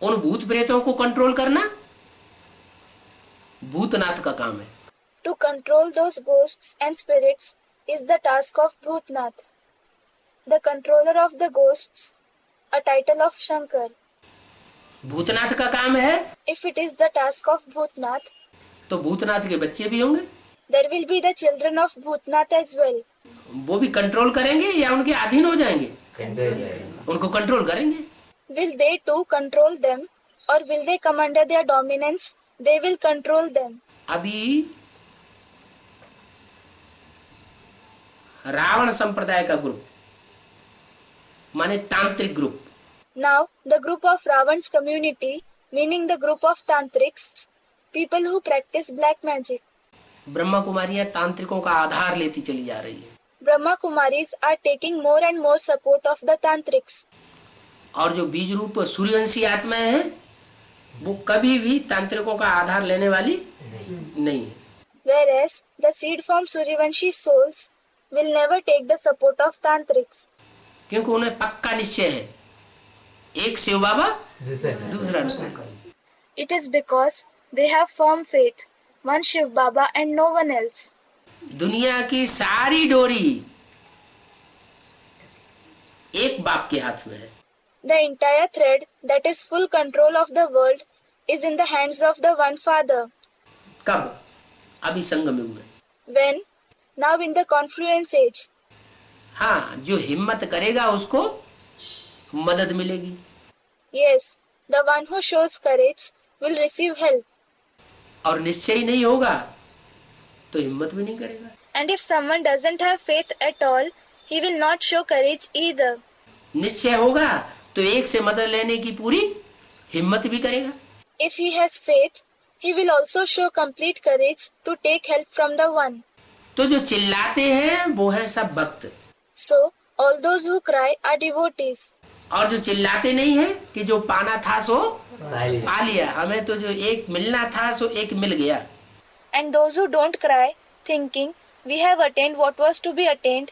उन भूत प्रेतों को कंट्रोल करना भूतनाथ का काम है। To control those ghosts and spirits is the task of Bhutnath, the controller of the ghosts, a title of Shankar. Bhootnath का काम है If it is the task of Bhutnath, तो भूतनाथ के बच्चे भी होंगे, there will be the children of Bhutnath as well. वो भी कंट्रोल करेंगे या उनके अधीन हो जाएंगे? कंट्रोल उनको कंट्रोल करेंगे। Will they too control them, or will they come under their dominance? They will control them. अभी रावण संप्रदाय का ग्रुप माने तांत्रिक group, Now, the group of Ravan's community, meaning the group of tantrics, people who practice black magic. ब्रह्मा कुमारियां तांत्रिकों का आधार लेती चली जा रही है Brahma Kumaris are taking more and more support of the tantrics. और जो बीज रूप सूर्यवंशी आत्माएं हैं वो कभी भी तांत्रिकों का आधार लेने वाली नहीं है। Whereas the seed from Suryavanshi souls will never take the support of tantrics. क्योंकि उन्हें पक्का निश्चय है एक शिव बाबा दूसरा दूसरा। It is because they have firm faith, one Shiv Baba and no one else. दुनिया की सारी डोरी एक बाप के हाथ में है। The entire thread that is full control of the world is in the hands of the one Father. कब? अभी संगम युग में। When? Now in the confluence age. हाँ, जो हिम्मत करेगा उसको मदद मिलेगी। Yes, the one who shows courage will receive help. और निश्चय ही नहीं होगा तो हिम्मत भी नहीं करेगा। And if someone doesn't have faith at all, he will not show courage either. निश्चय होगा तो एक से मदद लेने की पूरी हिम्मत भी करेगा। If he has faith, he will also show complete courage to take help from the one. तो जो चिल्लाते हैं वो है सब भक्त, So, all those who cry are devotees. और जो चिल्लाते नहीं है कि जो पाना था सो पाली पा लिया, हमें तो जो एक मिलना था सो एक मिल गया। And those who don't cry, thinking, we have attained what was to be attained,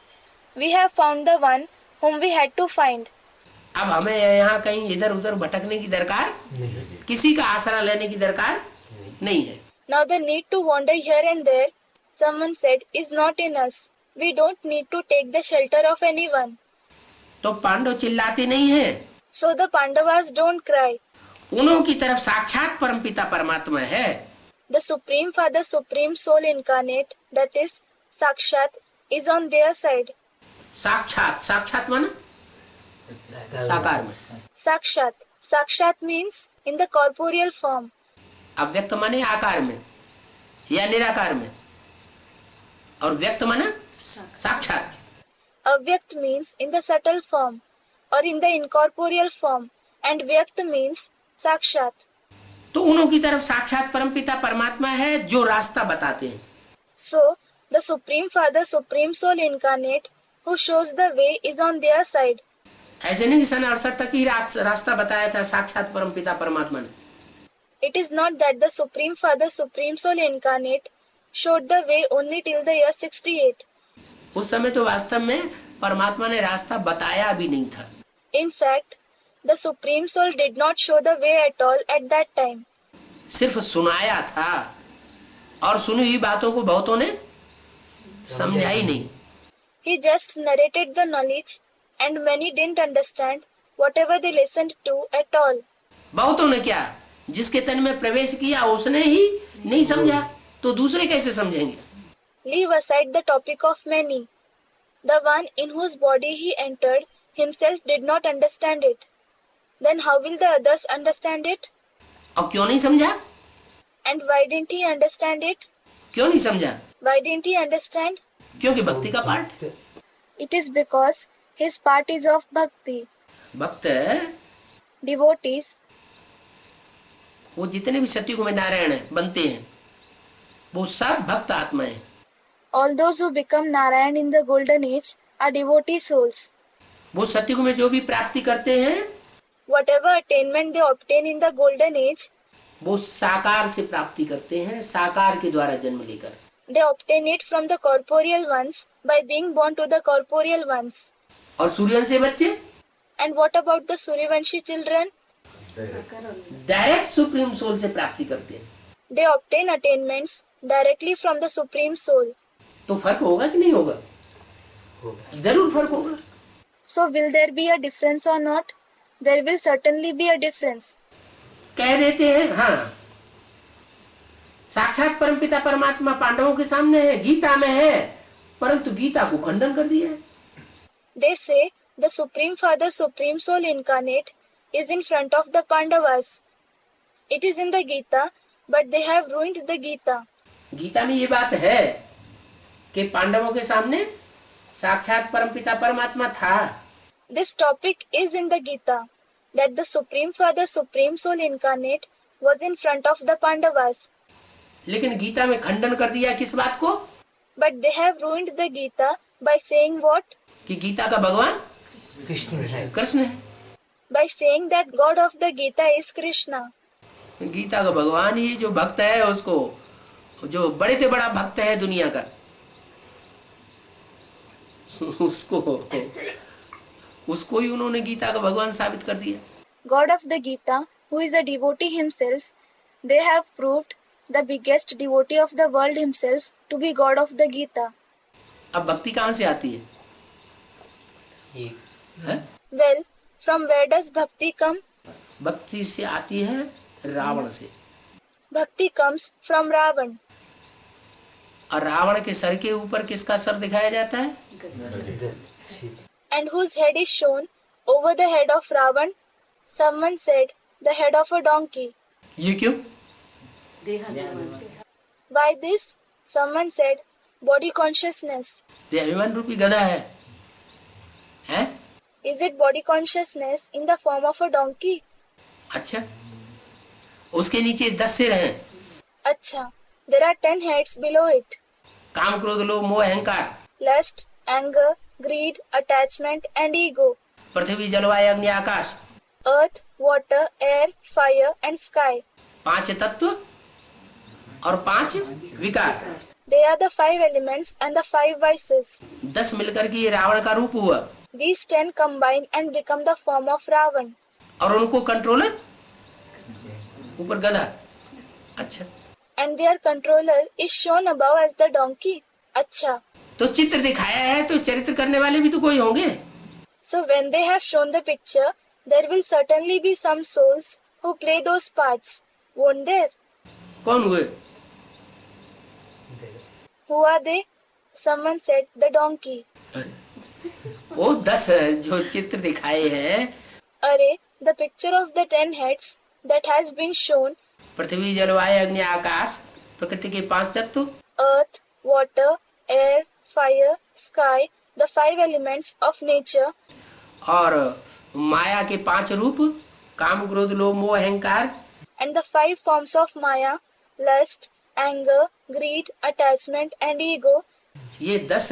we have found the one whom we had to find. अब हमें यहाँ कहीं इधर उधर भटकने की दरकार, किसी का आसरा लेने की दरकार नहीं है। Now the need to wander here and there, someone said, is not in us. We don't need to take the shelter of anyone. तो पांडव चिल्लाते नहीं हैं, So the Pandavas don't cry. उन्हों की तरफ साक्षात परमपिता परमात्मा है। The Supreme Father, Supreme Soul Incarnate, that is, Sakshat, is on their side. साक्षात, साक्षात माना साकार में, Sakshat. Sakshat means in the corporeal form. अव्यक्त माने आकार में या निराकार में, और व्यक्त माना साक्षात। Avyakt means in the subtle form or in the incorporeal form, and Vyakt means Sakshat. तो उन्हों की तरफ साक्षात परमपिता परमात्मा है जो रास्ता बताते हैं। So, the Supreme Father, Supreme Soul Incarnate, who shows the way, is on their side. ऐसे नहीं सन 68 तक ही रास्ता बताया था साक्षात परमपिता परमात्मा ने। It is not that the Supreme Father, Supreme Soul Incarnate, showed the way only till the year 68. उस समय तो वास्तव में परमात्मा ने रास्ता बताया भी नहीं था। In fact, the Supreme Soul did not show the way at all at that time. सिर्फ सुनाया था, और सुनी हुई बातों को बहुतों ने समझा ही नहीं। He just narrated the knowledge, and many didn't understand whatever they listened to at all. बहुतों ने क्या, जिसके तन में प्रवेश किया उसने ही नहीं समझा, तो दूसरे कैसे समझेंगे? Leave aside the topic of many. The one in whose body he entered himself did not understand it. Then how will the others understand it? और क्यों नहीं समझा? And why didn't he understand it? क्यों नहीं समझा? Why didn't he understand? क्योंकि भक्ति का पाठ, It is because his part is of bhakti. भक्त Devotees, वो जितने भी सतयुग में नारायण बनते हैं वो सब भक्त आत्माएं हैं। All those who become Narayan in the golden age are devotee souls. वो सतयुग में जो भी प्राप्ति करते हैं Whatever attainment they obtain in the golden age, वो साकार से प्राप्ति करते हैं, साकार के द्वारा जन्म लेकर। they obtain it from the corporeal ones by being born to the corporeal ones. और सूर्यवंश से बच्चे And what about the Suryavanshi children? Direct supreme soul से प्राप्ति करते हैं। They obtain attainments directly from the Supreme Soul. तो फर्क होगा कि नहीं होगा? जरूर फर्क होगा। So will there be a difference or not? There will certainly be a difference. कह देते हैं हाँ, साक्षात परमपिता परमात्मा पांडवों के सामने है, गीता में है, परंतु गीता को खंडन कर दिया है। They say the Supreme Father, Supreme Soul incarnate, is in front of the Pandavas. It is in the Gita, but they have ruined the Gita. Gita में ये बात है कि पांडवों के सामने साक्षात परमपिता परमात्मा था। This topic is in the Gita, that the Supreme Father, Supreme Soul incarnate was in front of the Pandavas. लेकिन गीता में खंडन कर दिया किस बात को? But they have ruined the Gita by saying what? कि गीता का भगवान कृष्ण है। कृष्ण है। By saying that God of the Gita is Krishna. Gita का भगवान ही जो भक्त है, उसको जो बड़े से बड़ा भक्त है दुनिया का, उसको ही उन्होंने गीता का भगवान साबित कर दिया। God of the Gita, who is a devotee himself, they have proved the biggest devotee of the world himself to be God of the Gita. अब भक्ति कहाँ से आती है? Well, from where does bhakti come? भक्ति से आती है रावण से, Bhakti comes from Ravan. और रावण के सर के ऊपर किसका सर दिखाया जाता है? And whose head is shown over the head of Ravan? Someone said, the head of a donkey. ये क्यों? By this, someone said, body consciousness. ये अभिमान रूपी गधा है, हैं? Is it body consciousness in the form of a donkey? अच्छा, उसके नीचे 10 सिर हैं। Acha, there are 10 heads below it. काम, क्रोध, लोभ, मोह, अहंकार, Lust, anger, greed, attachment and ego. पृथ्वी, जलवायु, अग्नि, आकाश, Earth, water, air, fire and sky. 5 तत्व और 5 विकार, They are the 5 elements and the 5 vices. 10 मिलकर के ये रावण का रूप हुआ, These 10 combine and become the form of Ravan. और उनको कंट्रोलर ऊपर गधा। अच्छा, And their controller is shown above as the donkey. Acha. तो चित्र दिखाया है तो चरित्र करने वाले भी तो कोई होंगे। So when they have shown the picture, there will certainly be some souls who play those parts. Won't there? कौन हुए? Who are they? Someone said the donkey. वो 10 जो चित्र दिखाए हैं, Array, the picture of the 10 heads that has been shown, पृथ्वी, जलवायु, अग्नि, आकाश, प्रकृति के 5 तत्व, earth, water, air, fire, sky, the 5 elements of nature, और माया के 5 रूप, काम, क्रोध, लोभ, मोह, अहंकार, and the 5 forms of Maya, lust, anger, greed, attachment and ego. ये 10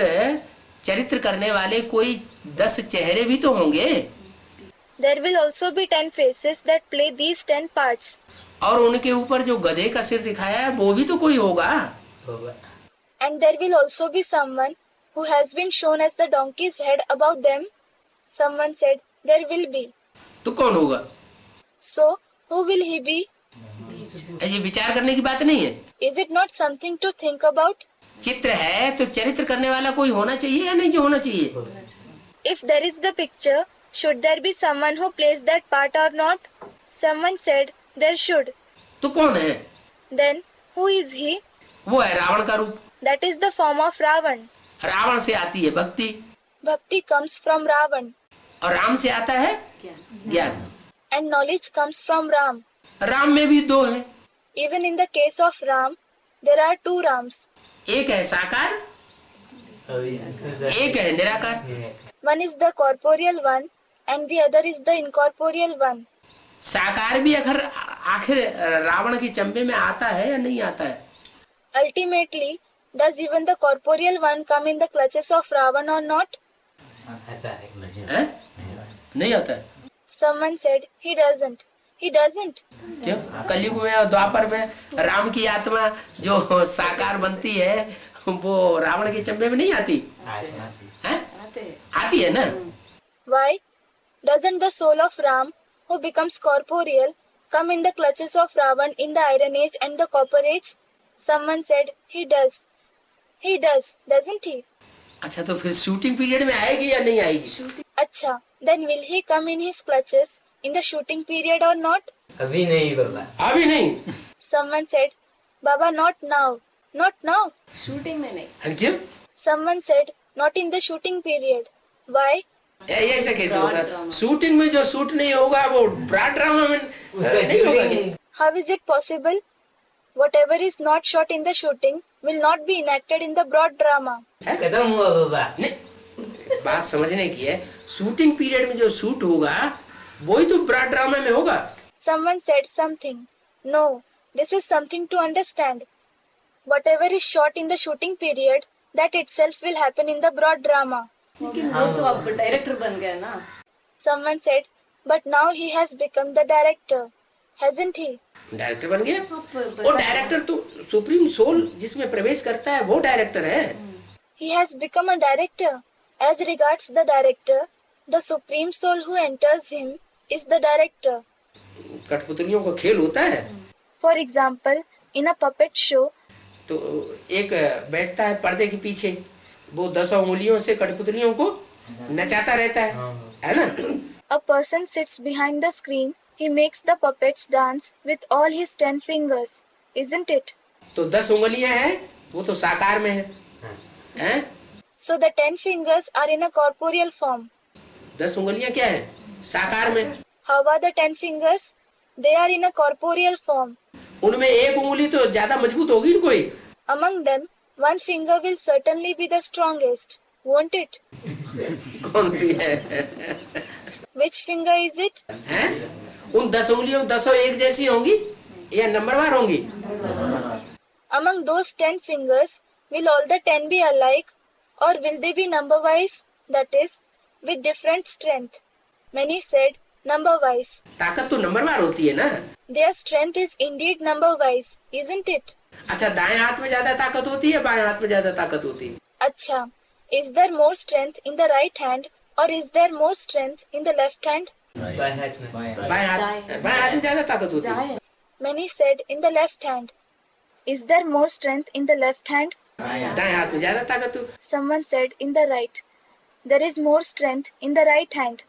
चरित्र करने वाले कोई 10 चेहरे भी तो होंगे, There will also be 10 faces that play these 10 parts. और उनके ऊपर जो गधे का सिर दिखाया है वो भी तो कोई होगा। And there will also be someone who has been shown as the donkey's head above them. Someone said, there will be. तो कौन होगा? So, who will he be? ये विचार करने की बात नहीं है। Is it not something to think about? चित्र है तो चरित्र करने वाला कोई होना चाहिए या नहीं होना चाहिए? If there is the picture, should there be someone who plays that part or not? Someone said, there should. तो कौन है? Then, who is he? वो है रावण का रूप। That is the form of Ravan. Ravan से आती है भक्ति, Bhakti comes from Ravan. और राम से आता है ज्ञान। And knowledge comes from Ram. Ram में भी 2 है, Even in the case of Ram, there are 2 Rams. एक है साकार, एक है निराकार। One is the corporeal one and the other is the incorporeal one. साकार भी आखिर रावण के चंबे में आता है या नहीं आता है? Ultimately, Does even the corporeal one come in the clutches of Ravan or not? आता है हैं? नहीं आता है। Someone said, he doesn't. He doesn't. क्यों? कलयुग में और द्वापर में राम की आत्मा जो साकार बनती है वो रावण के चंबे में नहीं आती है? आते हैं। आती है ना। Why? Doesn't the soul of Ram, who becomes corporeal, come in the clutches of Ravan in the Iron Age and the Copper Age? Someone said, he does. He does, doesn't he? अच्छा तो फिर shooting period में आएगी या नहीं आएगी? Acha, then will he come in his clutches in the shooting period or not? अभी नहीं बाबा अभी नहीं। Someone said, Baba, not now. Not now. Shooting में नहीं। है क्यों? Someone said, not in the shooting period. Why? ऐसा कैसे होगा? शूटिंग में जो शूट नहीं होगा वो ब्रॉड ड्रामा में नहीं होगा क्या? How is it possible? Whatever is not shot in the shooting will not be enacted in the broad drama. खत्म हुआ बाबा नहीं, बात समझने की है। शूटिंग पीरियड में जो शूट होगा वही तो ब्रॉड ड्रामा में होगा। Someone said something. No, this is something to understand. Whatever is shot in the shooting period, that itself will happen in the broad drama. लेकिन वो तो अब डायरेक्टर बन गया ना। Someone said, but now he has become the director, hasn't he? Director बन गया। आप वो डायरेक्टर तो सुप्रीम सोल जिसमें प्रवेश करता है वो डायरेक्टर है। He has become a director. As regards the director, the supreme soul who enters him is the director. कठपुतलियों का खेल होता है For example, in a puppet show, तो एक बैठता है पर्दे के पीछे, वो 10 उंगलियों से कठपुतलियों को नचाता रहता है ना? a person sits behind the screen. He makes the puppets dance with all his 10 fingers, isn't it? तो 10 उंगलियां हैं, वो तो साकार में है, हैं? So the 10 fingers are in a corporeal form. 10 उंगलियां क्या है? साकार में। How are the 10 fingers? They are in a corporeal form. उनमें एक उंगली तो ज्यादा मजबूत होगी ना कोई। Among them, one finger will certainly be the strongest, won't it? कौन सी है? Which finger is it? हैं? उन 10 उंगलियों 10 एक जैसी होंगी या नंबरवार होंगी? Among those 10 fingers, will all the 10 be alike, or will they be number-wise, that is, with different strength? Many said number-wise. ताकत तो नंबरवार होती है ना। Their strength is indeed number-wise, isn't it? अच्छा, दाएं हाथ में ज्यादा ताकत होती है, बाएं हाथ में ज्यादा ताकत होती है? Acha, is there more strength in the right hand, or is there more strength in the left hand? बाएं हाथ में बाएं हाथ में ज्यादा ताकत होती है। दाएं। Many said in the left hand. Is there more strength in the left hand? दाएं हाथ में ज्यादा ताकत हो। Someone said in the right. There is more strength in the right hand.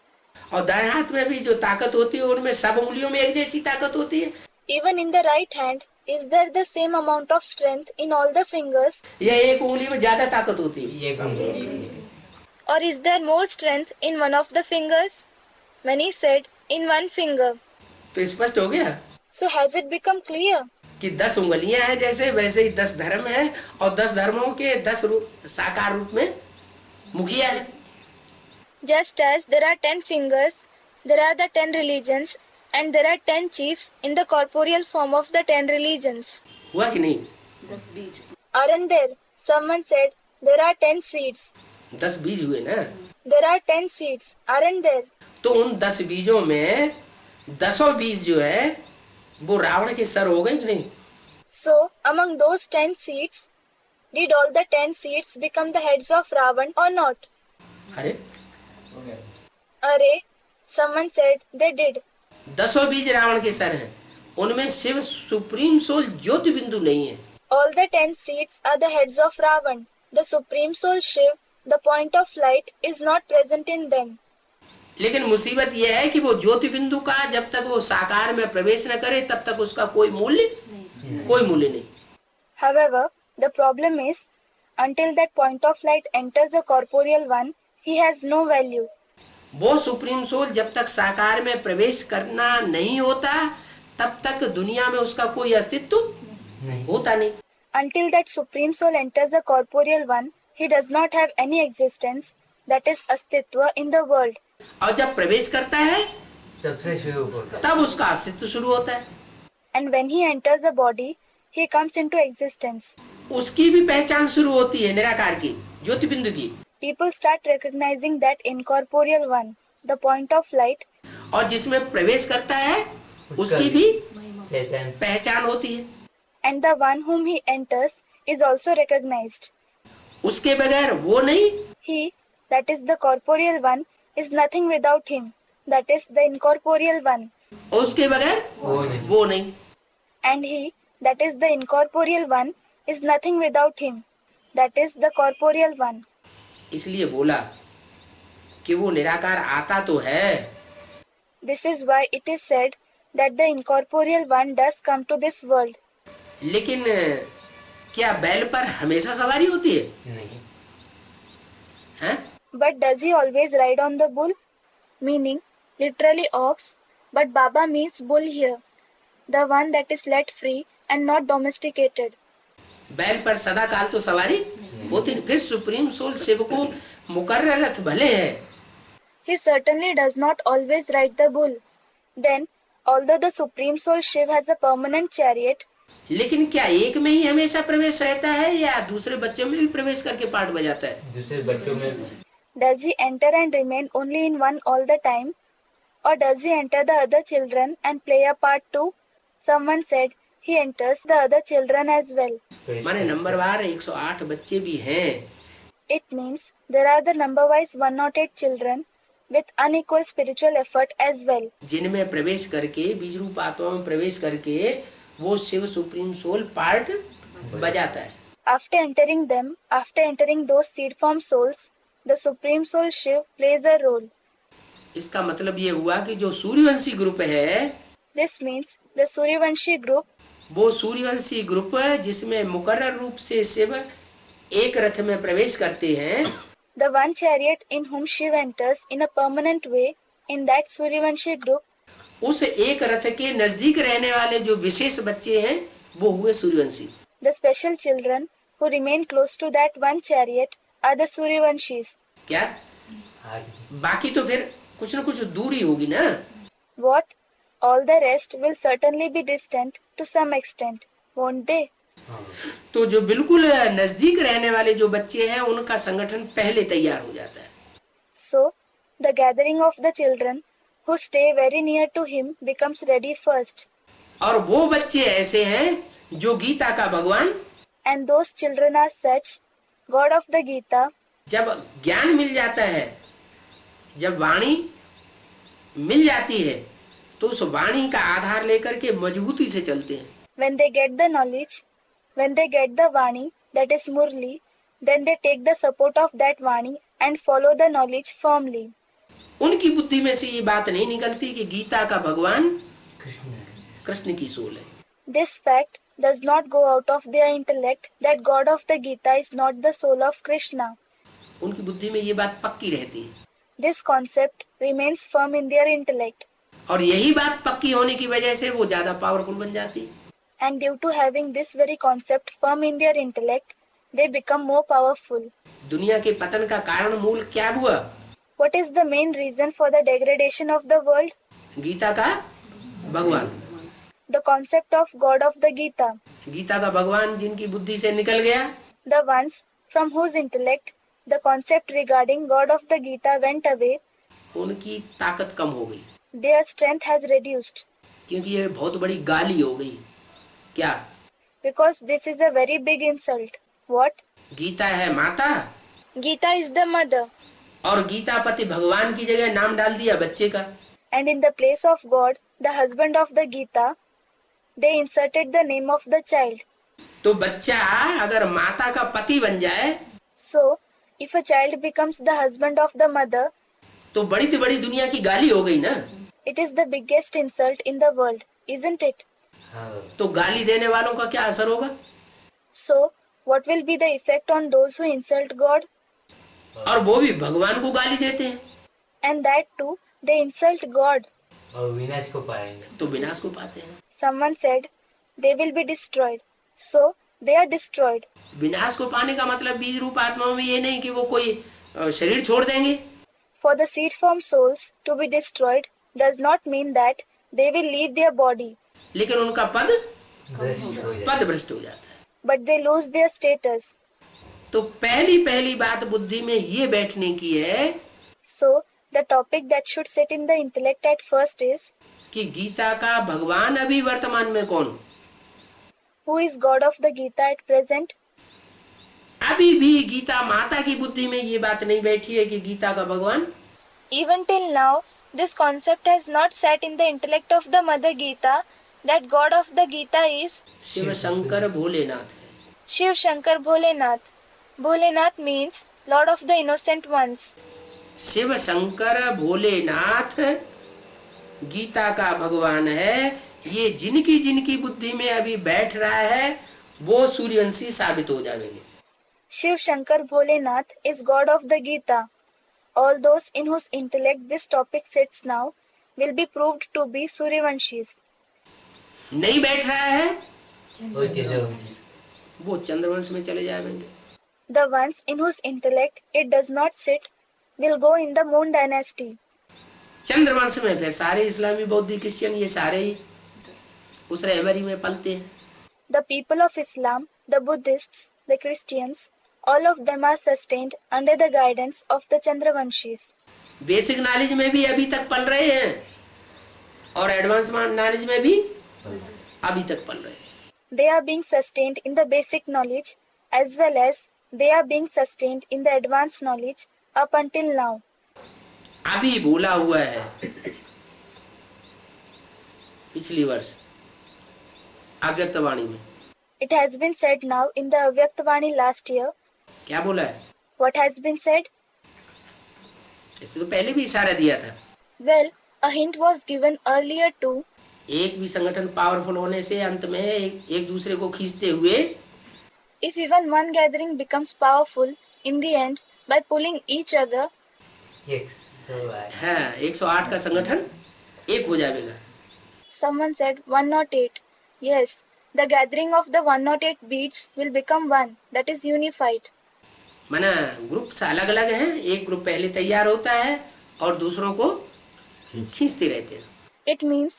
और दाएं हाथ में भी जो ताकत होती है उनमें सब उंगलियों में एक जैसी ताकत होती है। Even in the right hand, is there the same amount of strength in all the fingers? या एक उंगली में ज्यादा ताकत होती है? ये कौन Or is there more strength in one of the fingers? Many said in one finger. तो स्पष्ट हो गया So has it become clear? कि 10 उंगलियां हैं जैसे, वैसे ही 10 धर्म है और 10 धर्मों के 10 रूप साकार रूप में मुखिया है। Just as there are 10 fingers, there are the 10 religions, and there are 10 chiefs in the corporeal form of the 10 religions. हुआ कि नहीं? 10 बीज। Aren't there? Someone said there are 10 seeds. 10 बीज हुए ना? There are 10 seeds, aren't there? तो उन 10 बीजों में 10 बीज जो है वो रावण के सर हो गए कि नहीं? So, among those 10 seeds, did all the 10 seeds become the heads of Ravan or not? अरे Arey, someone said they did. 10 बीज रावण के सर हैं, उनमें शिव सुप्रीम सोल ज्योति बिंदु नहीं है। All the 10 seeds are the heads of Ravan. The supreme soul Shiv, the point of light, is not present in them. लेकिन मुसीबत यह है कि वो ज्योति बिंदु का जब तक वो साकार में प्रवेश न करे तब तक उसका कोई मूल्य नहीं। However, the problem is, until that point of light enters the corporeal one, he has no value. वो सुप्रीम सोल जब तक साकार में प्रवेश करना नहीं होता तब तक दुनिया में उसका कोई अस्तित्व होता नहीं। Until that supreme soul enters the corporeal one, he does not have any existence, that is astitva in the world. और जब प्रवेश करता है तब से शुरू होता है। तब उसका अस्तित्व शुरू होता है। And when he enters the body, he comes into existence. उसकी भी पहचान शुरू होती है निराकार की, ज्योति बिंदु की। People start recognizing that incorporeal one, the point of light, और जिसमें प्रवेश करता है उसकी भी चैतन्य पहचान होती है। and the one whom he enters is also recognized. उसके बगैर वो नहीं, He, that is the corporeal one, is nothing without him, that is the incorporeal one. और उसके बगैर वो नहीं। वो नहीं। And he, that is the incorporeal one, is nothing without him, that is the corporeal one. इसलिए बोला कि वो निराकार आता तो है, This is why it is said that the incorporeal one does come to this world. लेकिन क्या बैल पर हमेशा सवारी होती है? नहीं। हैं? But does he always ride on the bull? Meaning, literally ox, but Baba means bull here, the one that is let free and not domesticated. बैल पर सदा काल तो सवारी होती नहीं। फिर सुप्रीम सोल शिव को मुकर्रर रथ भले है, He certainly does not always ride the bull. Then, although the Supreme Soul Shiv has a permanent chariot, लेकिन क्या एक में ही हमेशा प्रवेश रहता है या दूसरे बच्चों में भी प्रवेश करके पाठ बजाता है? दूसरे बच्चों में does he enter and remain only in one all the time? Or does he enter the other children and play a part too? Someone said he enters the other children as well. माने नंबरवार 108 बच्चे भी हैं। It means there are the number-wise 108 children with unequal spiritual effort as well. जिनमें प्रवेश करके बीज रूप आत्मा में प्रवेश करके वो शिव सुप्रीम सोल पार्ट बजाता है। After entering them, after entering those seed form souls, the Supreme Soul Shiv plays a role. इसका मतलब ये हुआ कि जो सूर्यवंशी ग्रुप है, This means the Suryavanshi group, वो सूर्यवंशी ग्रुप जिसमें मुकर्रर रूप से शिव एक रथ में प्रवेश करते हैं, the one chariot in whom Shiv enters in a permanent way, in that Suryavanshi group, उस एक रथ के नजदीक रहने वाले जो विशेष बच्चे हैं वो हुए Suryavanshi. the special children who remain close to that one chariot are the Suryavanshis. क्या आगे बाकी तो फिर कुछ न कुछ दूरी होगी ना। What? All the rest will certainly be distant to some extent, won't they? हाँ तो जो बिल्कुल नजदीक रहने वाले जो बच्चे हैं उनका संगठन पहले तैयार हो जाता है। So, the gathering of the children who stay very near to him becomes ready first. और वो बच्चे ऐसे हैं जो गीता का भगवान, And those children are such, God of the Gita, जब ज्ञान मिल जाता है, जब वाणी मिल जाती है तो उस वाणी का आधार लेकर के मजबूती से चलते हैं। when they get the knowledge, when they get the Vani, that is Murli, then they take the support of that Vani and follow the knowledge firmly. उनकी बुद्धि में से ये बात नहीं निकलती कि गीता का भगवान कृष्ण है। कृष्ण की सोल है। This fact does not go out of their intellect that God of the Gita is not the soul of Krishna. उनकी बुद्धि में ये बात पक्की रहती है। This concept remains firm in their intellect, और यही बात पक्की होने की वजह से वो ज्यादा पावरफुल बन जाती है। and due to having this very concept firm in their intellect, they become more powerful. दुनिया के पतन का कारण मूल क्या हुआ? What is the main reason for the degradation of the world? Gita का भगवान। The concept of God of the Gita, Gita का भगवान जिनकी बुद्धि से निकल गया, the ones from whose intellect the concept regarding God of the Gita went away, उनकी ताकत कम हो गई, their strength has reduced, क्योंकि ये बहुत बड़ी गाली हो गई। क्या? because this is a very big insult. What? Gita है माता Gita is the mother, और गीतापति भगवान की जगह नाम डाल दिया बच्चे का। and in the place of God, the husband of the Gita, they inserted the name of the child. तो बच्चा अगर माता का पति बन जाए So, if a child becomes the husband of the mother, तो बड़ी से बड़ी दुनिया की गाली हो गई ना। it is the biggest insult in the world, isn't it? हाँ तो गाली देने वालों का क्या असर होगा? So, what will be the effect on those who insult God? और वो भी भगवान को गाली देते हैं And that too, they insult God. और विनाश को पाएंगे। तो विनाश को पाते हैं। Someone said, they will be destroyed. So, they are destroyed. विनाश को पाने का मतलब बीज रूप आत्माओं में ये नहीं कि वो कोई शरीर छोड़ देंगे। For the seed form souls to be destroyed does not mean that they will leave their body. लेकिन उनका पद भ्रष्ट हो जाए। भ्रष्ट हो जाता है। but they lose their status. तो पहली बात बुद्धि में ये बैठने की है So, the topic that should sit in the intellect at first is, कि गीता का भगवान अभी वर्तमान में कौन? who is God of the Gita at present? अभी भी गीता माता की बुद्धि में ये बात नहीं बैठी है कि गीता का भगवान, Even till now, this concept has not sat in the intellect of the Mother Gita that God of the Gita is Shiv Shankar Bholenath है। Shiv Shankar Bholenath. Bholenath means Lord of the Innocent Ones. Shiv Shankar Bholenath Gita का भगवान है। ये जिनकी जिनकी बुद्धि में अभी बैठ रहा है वो सूर्यवंशी साबित हो जाएंगे। Shiv Shankar Bholenath is God of the Gita. All those in whose intellect this topic sits now will be proved to be Suryavanshis. नहीं बैठ रहा है वो चंद्रवंशी। वो चंद्रवंश में चले जाएंगे। The ones in whose intellect it does not sit will go in the Moon dynasty. Chandravansh में फिर सारे इस्लामी बौद्ध क्रिश्चियन ये सारे ही उस रहबरी में पलते हैं। The people of Islam, the Buddhists, the Christians, all of them are sustained under the guidance of the Chandravanshis. Basic knowledge में भी अभी तक पल रहे हैं और एडवांस नॉलेज में भी अभी तक पल रहे हैं। They are being sustained in the basic knowledge as well as they are being sustained in the advanced knowledge up until now. अभी बोला हुआ है पिछली वर्ष अव्यक्तवाणी में। It has been said now in the Avyaktavani last year. क्या बोला है? What has been said? इससे तो पहले भी इशारा दिया था। Well, a hint was given earlier too. एक भी संगठन पावरफुल होने से अंत में एक दूसरे को खींचते हुए If even one gathering becomes powerful in the end by pulling each other, हाँ 108 का संगठन एक हो जाएगा। someone said 108. Yes, the gathering of the 108 beads will become one, that is unified. माना ग्रुप्स अलग अलग हैं, एक ग्रुप पहले तैयार होता है और दूसरों को खींचते रहते हैं। It means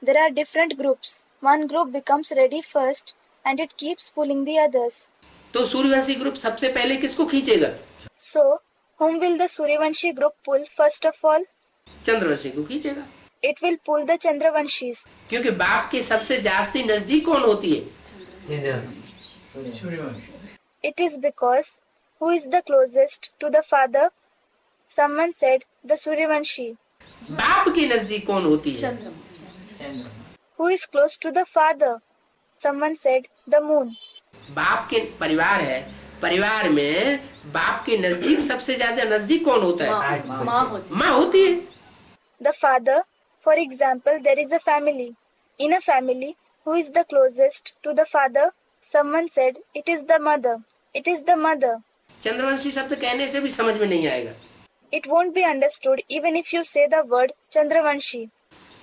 there are different groups. One group becomes ready first and it keeps pulling the others. तो सूर्यवंशी ग्रुप सबसे पहले किसको खींचेगा? So, whom will the Suryavanshi group pull first of all? Chandravanshi को खींचेगा। It will pull the Chandravanshis. क्योंकि बाप के सबसे जास्ती नजदीक कौन होती है? It is because who is the closest to the father? Someone said the Suryavanshi. बाप के नजदीक कौन होती है? Who is close to the father? Someone said the moon. बाप के परिवार है, परिवार में बाप के नजदीक सबसे ज्यादा नजदीक कौन होता है? माँ होती है। The father. For example, there is a family. In a family, who is the closest to the father? Someone said it is the mother. It is the mother. Chandravanshi शब्द कहने से भी समझ में नहीं आएगा। It won't be understood even if you say the word Chandravanshi.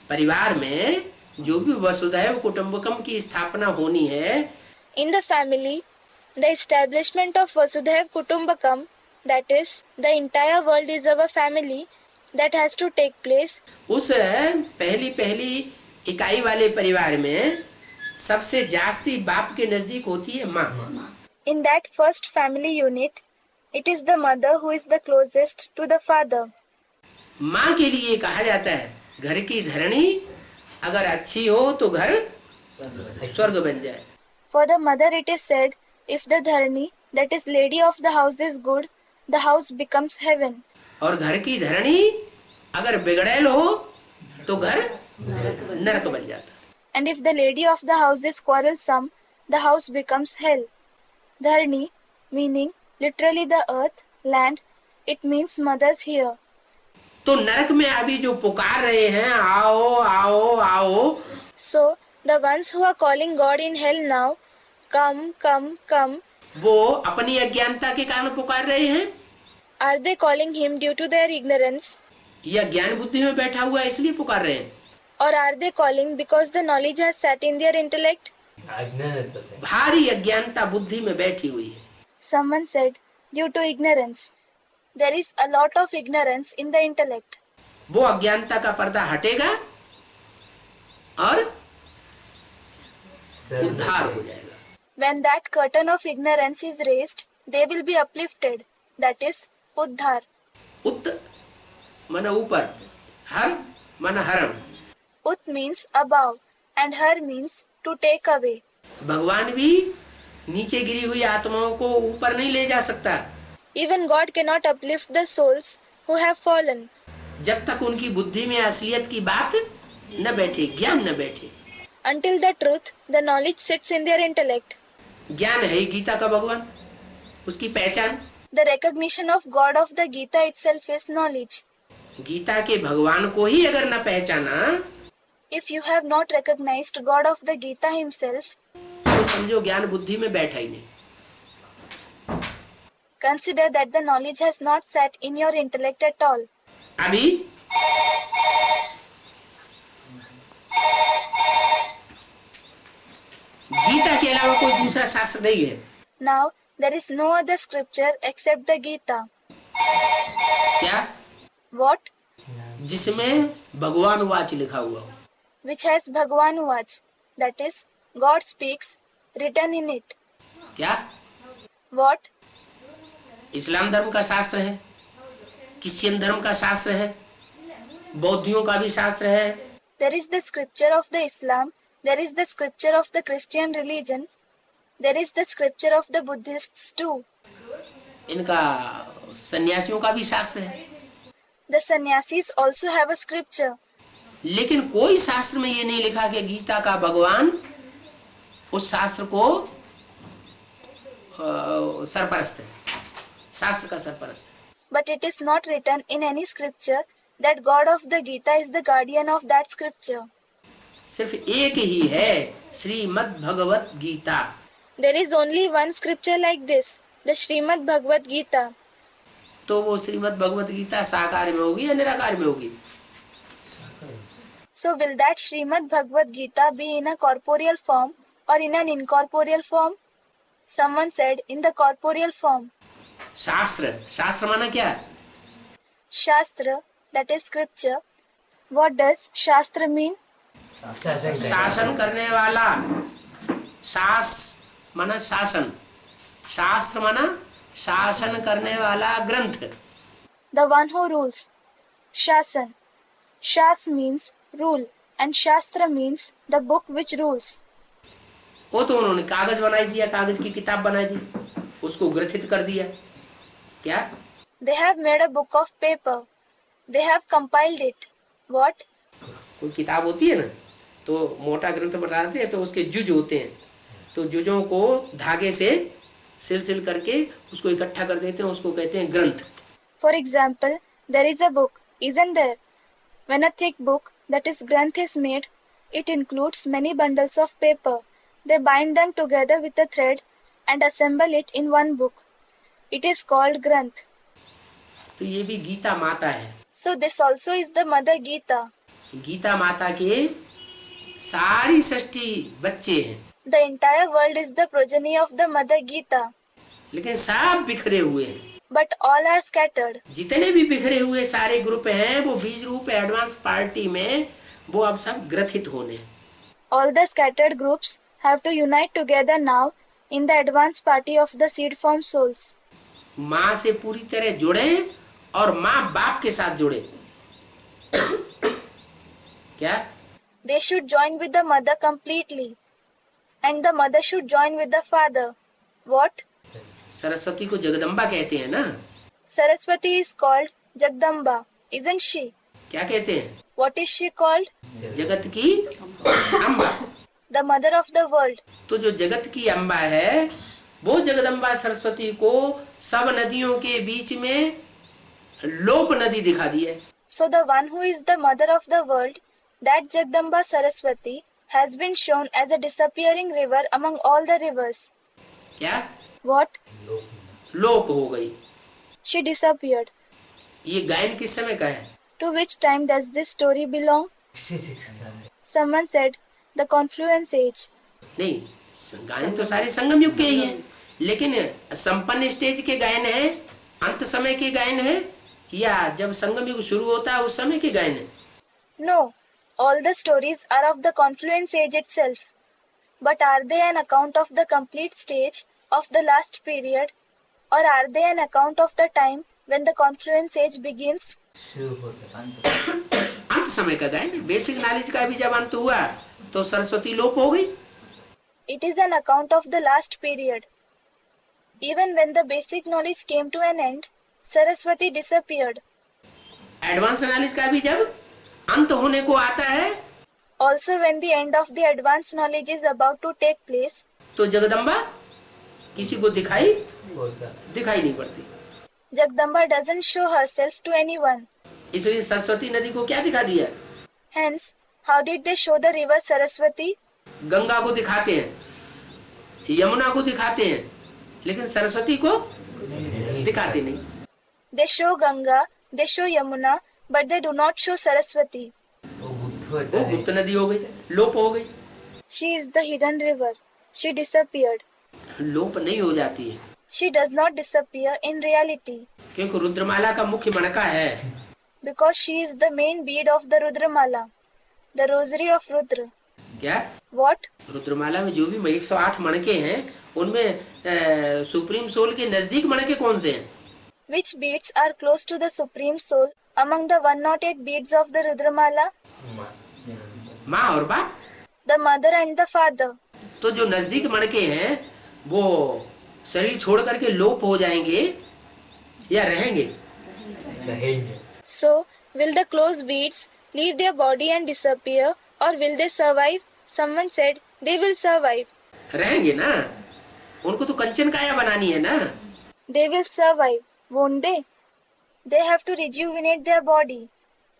परिवार में जो भी वसुधैव कुटुंबकम की स्थापना होनी है, In the family, the establishment of Vasudhaiv Kutumbakam, that is, the entire world is our family, that has to take place. उस पहली इकाई वाले परिवार में सबसे जास्ती बाप के नजदीक होती है माँ। In that first family unit, it is the mother who is the closest to the father. माँ के लिए कहा जाता है घर की धरणी अगर अच्छी हो तो घर स्वर्ग बन जाए। For the mother it is said, if the dharani, that is lady of the house is good, the house becomes heaven. और घर की धरणी अगर बिगड़ैल हो तो घर नरक बन जाता। And if the lady of the house is quarrelsome, the house becomes hell. Dharani, meaning literally the earth, land, it means mothers here. तो नरक में अभी जो पुकार रहे हैं आओ आओ आओ, So, the ones who are calling God in hell now, come, come, come, वो अपनी अज्ञानता के कारण पुकार रहे हैं are they calling him due to their ignorance? या ज्ञान बुद्धि में बैठा हुआ है इसलिए पुकार रहे हैं? Or are they calling because the knowledge has sat in their intellect? भारी अज्ञानता बुद्धि में बैठी हुई है। Someone said, due to ignorance. There is a lot of ignorance in the intellect. वो अज्ञानता का पर्दा हटेगा और उद्धार हो जाएगा। When that curtain of ignorance is raised, they will be uplifted. That is Uddhar. उत मन ऊपर, हर मन हरण। Ut means above and Har means to take away. भगवान भी नीचे गिरी हुई आत्माओं को ऊपर नहीं ले जा सकता Even God cannot uplift the souls who have fallen जब तक उनकी बुद्धि में असलियत की बात न बैठे, ज्ञान न बैठे। until the truth, the knowledge sits in their intellect. ज्ञान है गीता का भगवान, उसकी पहचान। The recognition of God of the Gita itself is knowledge. Gita के भगवान को ही अगर न पहचाना If you have not recognized God of the Gita himself, तो समझो ज्ञान बुद्धि में बैठा ही नहीं। consider that the knowledge has not sat in your intellect at all. अभी गीता के अलावा कोई दूसरा शास्त्र नहीं है। Now, there is no other scripture except the Gita. क्या? What? जिसमें भगवान वाच लिखा हुआ हो। Which has Bhagwan Vach. That is, God speaks, written in it. क्या? What? इस्लाम धर्म का शास्त्र है, क्रिश्चियन धर्म का शास्त्र है, बौद्धियों का भी शास्त्र है। There is the scripture of the Islam. There is the scripture of the Christian religion. There is the scripture of the Buddhists too. इनका सन्यासियों का भी शास्त्र है। The sannyasis also have a scripture. लेकिन कोई शास्त्र में ये नहीं लिखा कि गीता का भगवान उस शास्त्र को सरपरस्त है, शास्त्र का सरपरस्त है। But it is not written in any scripture that God of the Gita is the guardian of that scripture. सिर्फ एक ही है, Shrimad Bhagavad Gita. There is only one scripture like this, the Srimad Bhagavad Gita. तो वो श्रीमद् भगवत गीता साकार में होगी या निराकार में होगी? So will that Srimad Bhagavad Gita be in a corporeal form or in an incorporeal form? Someone said in the corporeal form. शास्त्र, शास्त्र माना क्या? Shastra, that is scripture. What does Shastra mean? शासन करने वाला, शास माना शासन, शास्त्र माना शासन करने वाला ग्रंथ। The one who rules. Shasan. Shas means rule and Shastra means the book which rules. वो तो उन्होंने कागज बनाई दिया, कागज की किताब बनाई दी, उसको ग्रथित कर दिया। क्या? They have made a book of paper. They have compiled it. What? कोई किताब होती है ना, तो मोटा ग्रंथ बनाते हैं तो उसके जुज होते हैं, तो जुजों को धागे से सिल करके उसको इकट्ठा कर देते हैं, उसको कहते हैं ग्रंथ। For example, there is a book, isn't there? When a thick book, that is Granth, is made, it includes many bundles of paper. They bind them together with a thread and assemble it in one book. It is called Granth. तो ये भी गीता माता है। So this also is the Mother Gita. Gita माता के सारी सृष्टि बच्चे हैं, The entire world is the progeny of the Mother Gita. लेकिन सब बिखरे हुए हैं। But all are scattered. जितने भी बिखरे हुए सारे ग्रुप हैं, वो बीज रूप एडवांस पार्टी में वो अब सब ग्रथित होने। All the scattered groups have to unite together now in the advanced party of the seed form souls. माँ से पूरी तरह जुड़े और माँ बाप के साथ जुड़े। क्या? They should join with the mother completely. And the mother should join with the father. What? Saraswati को जगदम्बा कहते हैं ना? Saraswati is called Jagdamba, isn't she? क्या कहते हैं? What is she called? जगत की Amba. The mother of the world. तो जो जगत की अम्बा है, वो जगदम्बा सरस्वती को सब नदियों के बीच में लोप नदी दिखा दी है। So the one who is the mother of the world, that Jagdamba Saraswati, has been shown as a disappearing river among all the rivers. क्या? What? लोप हो गई। She disappeared. ये गायन किस समय का है? To which time does this story belong? Someone said, the confluence age. नहीं, गायन तो सारे संगम युग के ही हैं, लेकिन संपन्न स्टेज के गायन है, अंत समय के गायन है, या जब संगम युग शुरू होता है उस समय के गायन है? No, all the stories are of the confluence age itself. But are they an account of the complete stage of the last period, or are they an account of the time when the confluence age begins? शुरू होता अंत अंत समय का गायन। Basic knowledge का भी जब अंत हुआ तो सरस्वती लोप हो गई। It is an account of the last period. Even when the basic knowledge came to an end, Saraswati disappeared. Advance knowledge का भी जब अंत होने को आता है Also, when the end of the advanced knowledge is about to take place, तो जगदम्बा किसी को दिखाई होता नहीं पड़ती। Jagdamba doesn't show herself to anyone. इसलिए सरस्वती नदी को क्या दिखा दिया? Hence, how did they show the river Saraswati? Ganga को दिखाते हैं, यमुना को दिखाते हैं, लेकिन सरस्वती को दिखाते नहीं। They show Ganga, they show Yamuna, but they do not show Saraswati. वो गुप्त होता वो है गुप्त नदी हो गई, लोप हो गई। She is the hidden river. She disappeared. लोप नहीं हो जाती है She does not disappear in reality, क्योंकि रुद्रमाला का मुख्य मणका है। because she is the main bead of the Rudramala, the rosary of Rudra. क्या What? रुद्रमाला में जो भी 108 मणके हैं उनमें सुप्रीम सोल के नजदीक मणके कौन से हैं? Which beads are close to the Supreme Soul among the 108 beads of the Rudramala? माँ और बाप। The mother and the father. तो जो नजदीक मणके हैं वो शरीर छोड़ करके लोप हो जाएंगे या रहेंगे? रहेंगे So, will the close beads leave their body and disappear, or will they survive? Someone said they will survive. रहेंगे ना, उनको तो कंचन काया बनानी है ना। They will survive, won't they? They have to rejuvenate their body.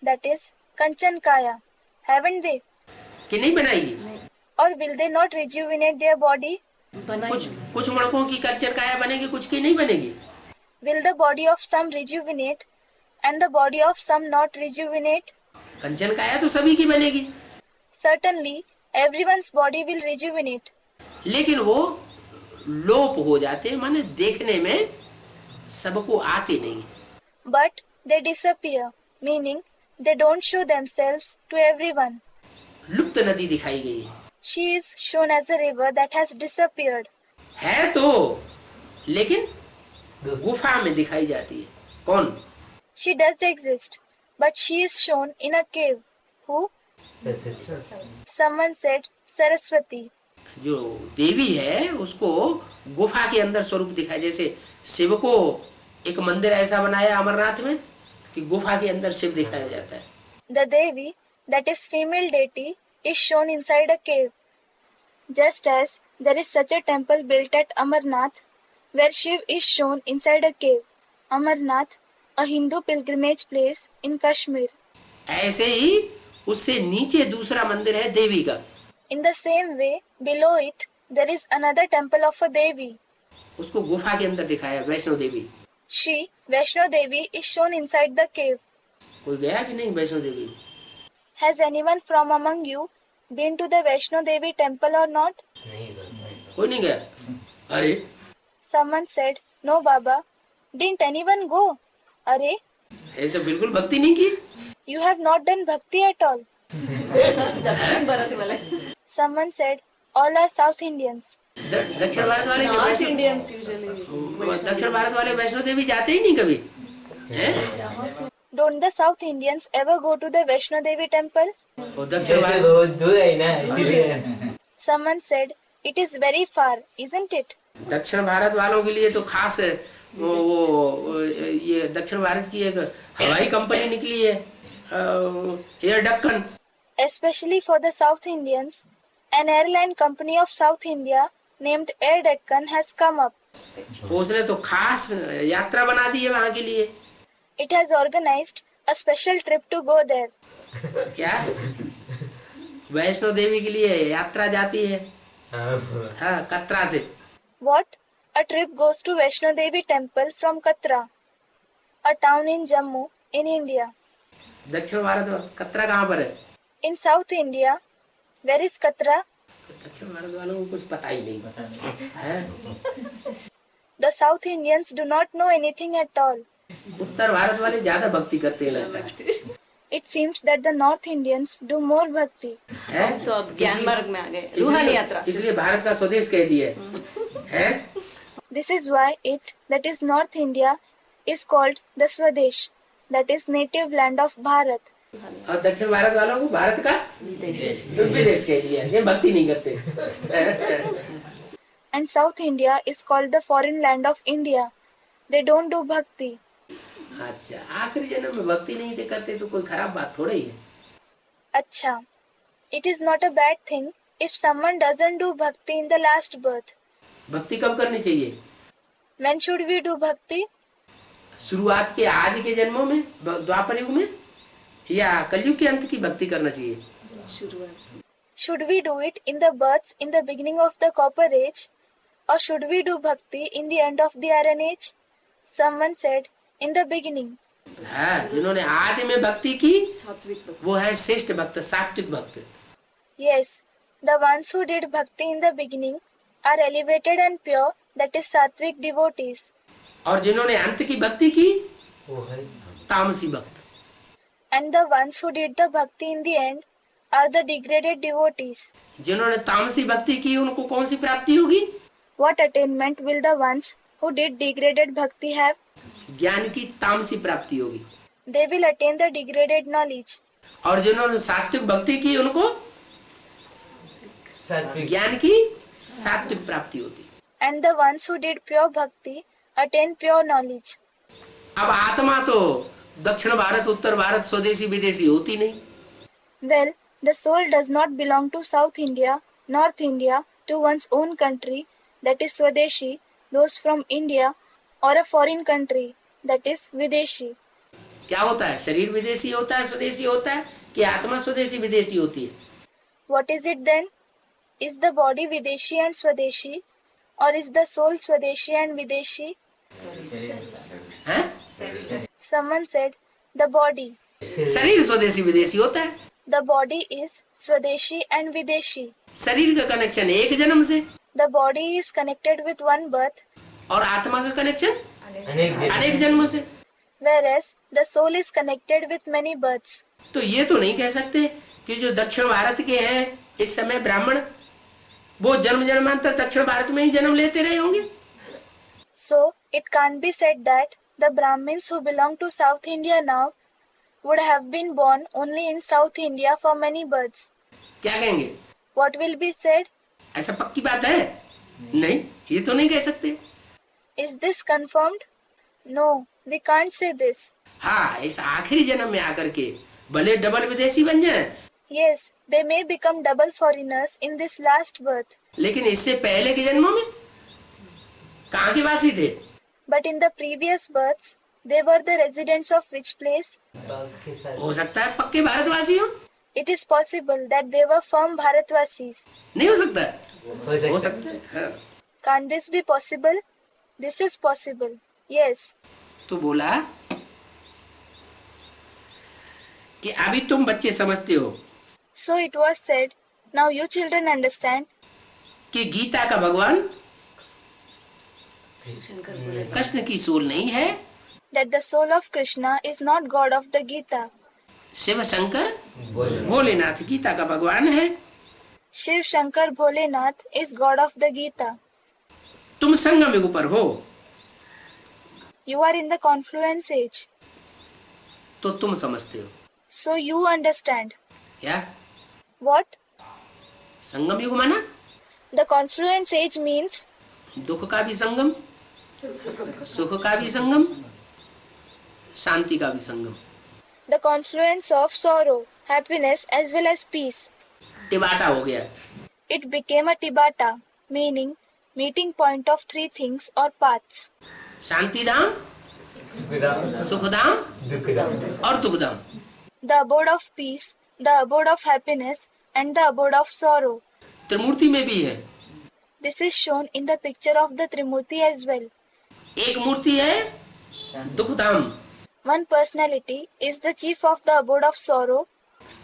That is, Kanchankaya. Haven't they? कि नहीं बनाएगी? Or will they not rejuvenate their body? कुछ मणकों की कंचन काया बनेगी, कुछ की नहीं बनेगी। Will the body of some rejuvenate and the body of some not rejuvenate? कंचन काया तो सभी की बनेगी, Certainly, everyone's body will rejuvenate. लेकिन वो लोप हो जाते हैं, माने देखने में सबको आते नहीं। But they disappear, meaning they don't show themselves to everyone. लुप्त नदी दिखाई गई है। She is shown as a river that has disappeared. है तो, लेकिन गुफा में दिखाई जाती है। कौन? She does exist, but she is shown in a cave. Who? Someone said Saraswati. जो देवी है उसको गुफा के अंदर स्वरूप दिखाई। जैसे शिव को एक मंदिर ऐसा बनाया अमरनाथ में कि गुफा के अंदर शिव दिखाया जाता है। The Devi, that is female deity, is shown inside a cave. Just as there is such a temple built at Amarnath, where Shiv is shown inside a cave. Amarnath, a Hindu pilgrimage place in Kashmir. ऐसे ही उससे नीचे दूसरा मंदिर है देवी का। In the same way, below it, there is another temple of a Devi. उसको गुफा के अंदर दिखाया, Vaishno Devi. She, Vaishno Devi, is shown inside the cave. कोई गया कि नहीं Vaishno Devi? Has anyone from among you been to the Vaishno Devi temple or not? कोई नहीं गया? अरे Someone said, No, Baba. Didn't anyone go? Are, ये तो बिल्कुल भक्ति नहीं की। you have not done bhakti at all. सब दक्षिण भारत वाले Someone said, All are South Indians. दक्षिण भारत वाले नॉर्थ वैष्णो- इंडियंस यूजुअली दक्षिण भारत वाले वैष्णो देवी जाते ही नहीं कभी हैं? Don't the South Indians ever go to the Vaishno Devi temple? और दक्षिण भारत बहुत दूर है ना इसीलिए Someone said, It is very far, isn't it? दक्षिण भारत वालों के लिए तो खास वो ये दक्षिण भारत की एक हवाई कंपनी निकली है, air Deccan. Especially for the South Indians, an airline company of South India named Air Deccan has come up. उसने तो खास यात्रा बना दी है वहाँ के लिए। It has organized a special trip to go there. क्या वैष्णो देवी के लिए यात्रा जाती है? हाँ, कटरा से। What? A trip goes to Vaishno Devi temple from Katra, a town in Jammu in India. दक्षिण भारत में कटरा कहाँ पर है? In South India, where is Katra? दक्षिण भारत वालों को कुछ पता ही नहीं है। The South Indians do not know anything at all. उत्तर भारत वाले ज्यादा भक्ति करते हैं लगता है। It seems that the North Indians do more bhakti. है? तो अब ज्ञान मार्ग में आ गए, इसलिए- रूहानी यात्रा से। इसलिए भारत का स्वदेश कह दिया है? This is why it, that is North India, is called the Swadesh, that is native land of Bharat. और दक्षिण भारत वालों को भारत का विदेश कह दिया, ये भक्ति नहीं करते। And South India is called the foreign land of India. They don't do bhakti. अच्छा, आखिरी जन्म में भक्ति नहीं थे करते तो कोई खराब बात थोड़ा ही है। Acha. It is not a bad thing if someone doesn't do bhakti in the last birth. भक्ति कब करनी चाहिए? When should we do bhakti? शुरुआत के आदि के जन्मों में, द्वापर युग में, या कलयुग के अंत की भक्ति करना चाहिए? शुरुआत। Should we do it in the births in the beginning of the copper age? Or should we do bhakti in the end of the iron age? Someone said, in the beginning. हाँ, जिन्होंने आदि में भक्ति की सात्विक भक्ति। वो है श्रेष्ठ भक्त, सात्विक भक्त। Yes, the ones who did bhakti in the beginning are elevated and pure, that is sattvic devotees. और जिन्होंने अंत की भक्ति की वो है तामसी भक्त। And the ones who did the bhakti in the end are the degraded devotees. जिन्होंने तामसी भक्ति की उनको कौन सी प्राप्ति होगी? What attainment will the ones who did degraded bhakti have? ज्ञान की तामसी प्राप्ति होगी। They will attain the degraded knowledge. और जिन्होंने सात्विक भक्ति की उनको सात्विक ज्ञान की सात्विक प्राप्ति होती। And the ones who did pure bhakti attain pure knowledge. अब आत्मा तो दक्षिण भारत, उत्तर भारत, स्वदेशी विदेशी होती नहीं। Well, the soul does not belong to South India, North India, to one's own country, that is Swadeshi, those from India, or a foreign country, that is Videshi. क्या होता है? शरीर विदेशी होता है, स्वदेशी होता है, कि आत्मा स्वदेशी विदेशी होती है? What is it then? Is the body Videshi and Swadeshi, or is the soul Swadeshi and Videshi? हैं? Someone said, the body. शरीर स्वदेशी विदेशी होता है। The body is Swadeshi and Videshi. शरीर का कनेक्शन एक जन्म से, The body is connected with one birth, और आत्मा का कनेक्शन अनेक अनेक जन्मों से। whereas the soul is connected with many births. तो ये तो नहीं कह सकते कि जो दक्षिण भारत के हैं इस समय ब्राह्मण, वो जन्म जन्मांतर दक्षिण भारत में ही जन्म लेते रहे होंगे। So, it can't be said that the Brahmins who belong to South India now would have been born only in South India for many births. क्या कहेंगे? What will be said? ऐसा पक्की बात है? नहीं, ये तो नहीं कह सकते। Is this confirmed? No, we can't say this. हाँ, इस आखिरी जन्म में आकर के भले डबल विदेशी बन जाए, Yes, they may become double foreigners in this last birth, लेकिन इससे पहले के जन्मों में कहाँ के वासी थे? but in the previous births, they were the residents of which place? के साथ हो सकता है पक्के भारतवासी हो, It is possible that they were firm Bharatvasis. नहीं हो सकता? हो हो सकता है। हाँ। Can't this be possible? This is possible. Yes. तो बोला कि अभी तुम बच्चे समझते हो So it was said, now you children understand कि गीता का भगवान शंकर बोले कृष्ण की सोल नहीं है, that the soul of Krishna is not God of the Gita. Shiv Shankar बोले भोलेनाथ गीता का भगवान है। Shiv Shankar Bholenath is God of the Gita. तुम संगम युग पर हो You are in the confluence age. तो तुम समझते हो। So you understand. क्या What? संगम युग माना? The confluence age means दुख का भी संगम, सुख का भी संगम, शांति का भी संगम। the confluence of sorrow, happiness as well as peace. टिबाटा हो गया। It became a Tibata, meaning meeting point of three things or paths. शांति धाम, सुखदाम सुख धाम दुखदाम और दुख धाम। The abode of peace, the abode of happiness, and the abode of sorrow. त्रिमूर्ति में भी है। This is shown in the picture of the Trimurti as well. एक मूर्ति है दुख धाम। One personality is the chief of the abode of sorrow.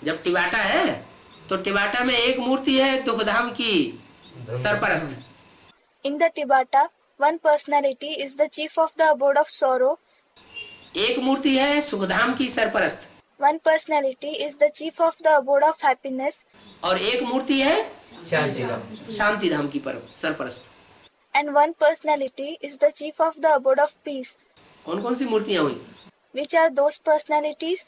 जब टिबाटा है तो टिबाटा में एक मूर्ति है दुख धाम की सरपरस्त। In the Tibata, one personality is the chief of the abode of sorrow. एक मूर्ति है सुखधाम की सरपरस्त। One personality is the chief of the abode of happiness, और एक मूर्ति है शांति धाम। शांति धाम की सरपरस्त। and one personality is the chief of the abode of peace. कौन कौन सी मूर्तियां हुई? Which are those personalities?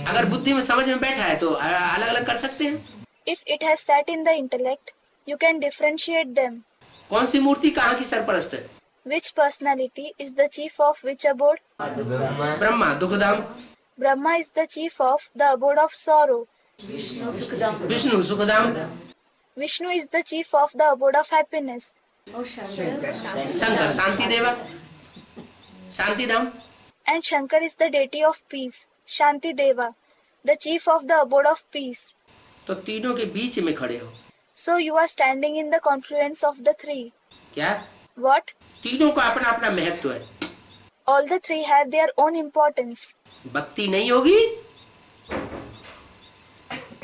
अगर बुद्धि में समझ में बैठा है तो अलग अलग कर सकते हैं। If it has sat in the intellect, you can differentiate them. कौन सी मूर्ति कहाँ की सरपरस्त है? Which personality is the chief of which abode? Brahma Brahma दुखधाम, Brahma is the chief of the abode of sorrow. Vishnu Sukhdham Vishnu Sukhdham, Vishnu is the chief of the abode of happiness. और शंकर शंकर शांति देवा शांति धाम, And Shankar is the deity of peace, Shanti Deva, the chief of the abode of peace. तो तीनों के बीच में खड़े हो। So you are standing in the confluence of the three. क्या? What? तीनों का अपना अपना महत्व है। All the three have their own importance. भक्ति नहीं होगी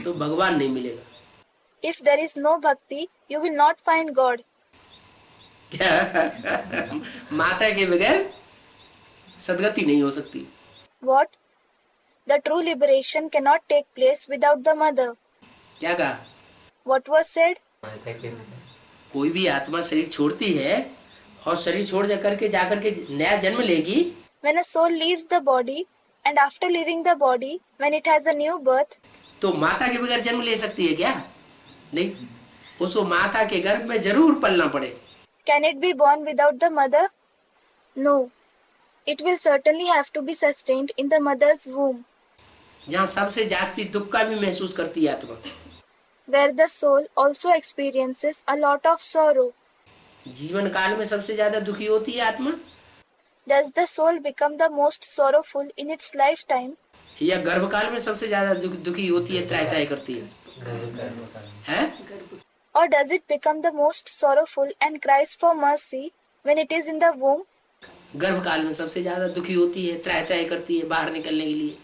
तो भगवान नहीं मिलेगा। If there is no bhakti, you will not find God. क्या? माता के बगैर सदगति नहीं हो सकती। What? The true liberation cannot take place without the mother. क्या कहा? What was said? माता के कोई भी आत्मा शरीर छोड़ती है और शरीर छोड़ जाकर के नया जन्म लेगी, When a soul leaves the body, and after leaving the body, when it has a new birth, तो माता के बगैर जन्म ले सकती है क्या? नहीं, उसको माता के गर्भ में जरूर पलना पड़े। can it be born without the mother? No. It will certainly have to be sustained in the mother's womb, जहाँ सबसे जास्ती दुख का भी महसूस करती है आत्मा। where the soul also experiences a lot of sorrow. जीवन काल में सबसे ज्यादा दुखी होती है आत्मा, Does the soul become the most sorrowful in its lifetime, या गर्भ काल में सबसे ज्यादा दुखी होती है, त्राय करती है? हैं? or does it become the most sorrowful and cries for mercy when it is in the womb? गर्भ काल में सबसे ज्यादा दुखी होती है, त्राय करती है बाहर निकलने के लिए।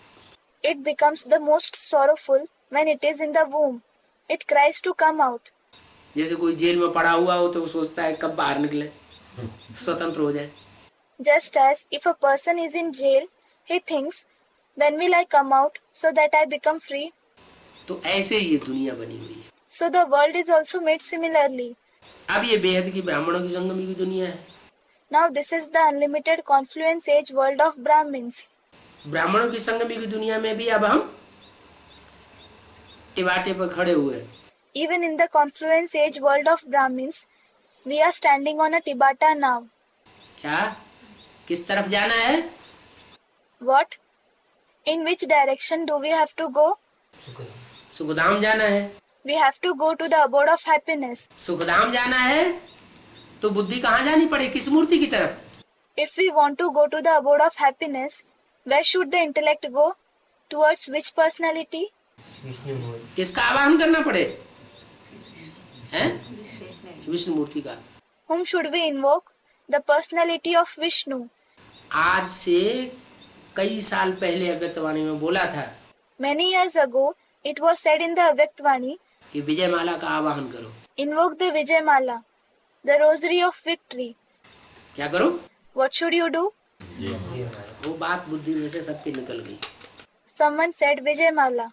It becomes the most sorrowful when it is in the womb. It cries to come out. जैसे कोई जेल में पड़ा हुआ हो तो वो सोचता है कब बाहर निकले, स्वतंत्र हो जाए। Just as if a person is in jail, he thinks, when will I come out so that I become free? तो ऐसे ये दुनिया बनी हुई है। So the world is also made similarly. अब ये बेहद की ब्राह्मणों की संगमी की दुनिया है। Now this is the unlimited confluence age world of Brahmins. ब्राह्मणों की संगमी की दुनिया में भी अब हम टिबाटे पर खड़े हुए हैं। Even in the confluence age world of Brahmins, we are standing on a Tibata now. क्या? किस तरफ जाना है? What? In which direction do we have to go? Sukhdham जाना है। We have to go to the abode of happiness. Sukhdham जाना है तो बुद्धि कहाँ जानी पड़े, किस मूर्ति की तरफ? If we want to go to the abode of happiness, where should the intellect go? Towards which personality? Vishnu मूर्ति। किसका आवाहन करना पड़े? हैं? विष्णु मूर्ति का। Whom should we invoke? The personality of Vishnu. आज से कई साल पहले अव्यक्तवाणी में बोला था Many years ago, it was said in the Avyaktavani, कि विजय माला का आवाहन करो। invoke the Vijay-mala, the rosary of victory. क्या करो? What should you do? वो बात बुद्धि में से सबके निकल गई। Someone said Vijay-mala.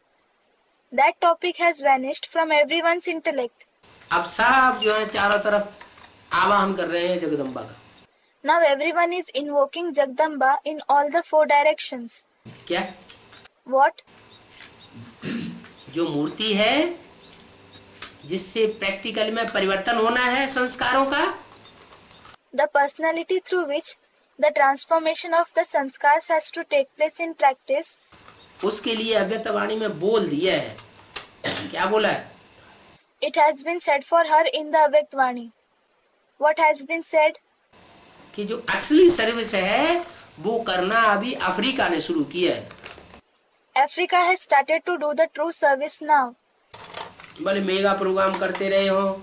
That topic has vanished from everyone's intellect. अब सब जो है चारों तरफ आवाहन कर रहे हैं जगदम्बा का। Now everyone is invoking Jagdamba in all the four directions. क्या? What? जो मूर्ति है जिससे प्रैक्टिकल में परिवर्तन होना है संस्कारों का, The personality through which the transformation of the sanskars has to take place in practice. उसके लिए अव्यक्तवाणी में बोल दिया है। क्या बोला है? It has been said for her in the Avyaktavani. What has been said? कि जो असली सर्विस है वो करना अभी अफ्रीका ने शुरू किया है। Africa has started to do the true service now. भले मेगा प्रोग्राम करते रहे हो,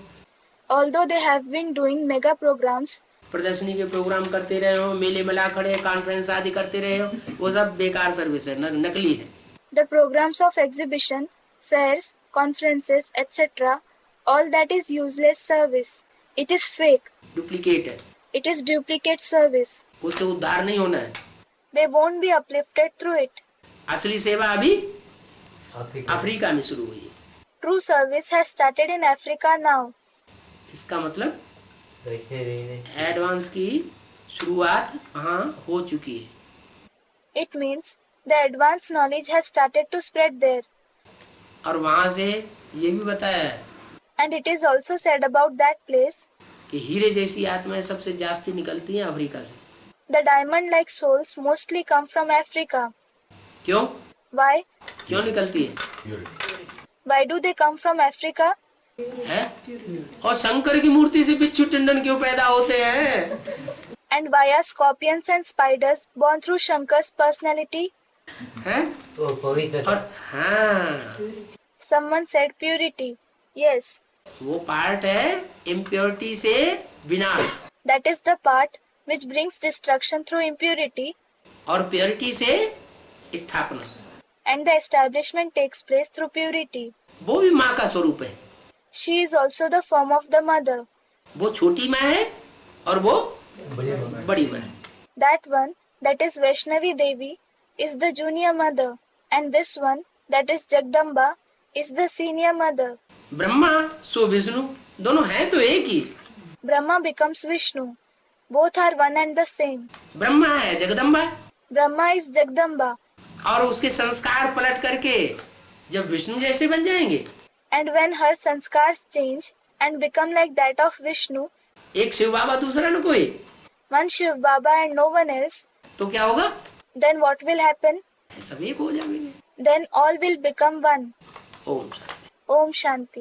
Although they have been doing mega programs, प्रदर्शनी के प्रोग्राम करते रहे हो, मेले मिला खड़े कॉन्फ्रेंस आदि करते रहे हो, वो सब बेकार सर्विस है, नकली है। the programs of exhibition, fairs, conferences, etc., all that is useless service. It is fake. Duplicate है, It is duplicate service. उससे उद्धार नहीं होना है। They won't be uplifted through it. असली सेवा अभी अफ्रीका अफ्रीका में शुरू हुई है। True service has started in Africa now. इसका मतलब वैष्णव देवी ने एडवांस की शुरुआत वहाँ हो चुकी है। It means the advanced knowledge has started to spread there. और वहाँ से ये भी बताया है And it is also said about that place, कि हीरे जैसी आत्माएं सबसे जास्ती निकलती हैं अफ्रीका से। the diamond-like souls mostly come from Africa. क्यों Why? क्यों निकलती है? Why do they come from Africa? है? और शंकर की मूर्ति से बिच्छू टंडन क्यों पैदा होते हैं? And why are scorpions and spiders born through Shankar's personality? है? वो पवित्र और हाँ, Someone said purity. Yes, वो पार्ट है इम्प्योरिटी से विनाश that is the part which brings destruction through impurity, और प्योरिटी से स्थापना। and the establishment takes place through purity. वो भी माँ का स्वरूप है। She is also the form of the mother. वो छोटी माँ है और वो बड़े भगवान बड़ी माँ है। That one, that is Vaishnavi Devi, is the junior mother, and this one, that is Jagdamba, is the senior mother. Brahma सो विष्णु दोनों हैं तो एक ही। Brahma becomes Vishnu. Both are one and the same. Brahma है जगदम्बा Brahma is Jagdamba, और उसके संस्कार पलट करके जब विष्णु जैसे बन जाएंगे, and when her sanskars change and become like that of Vishnu, एक शिव बाबा दूसरा न कोई, one Shiv Baba and no one else, तो क्या होगा? then what will happen? सब एक हो जाएंगे। Then all will become one. Om Shanti. Om Shanti.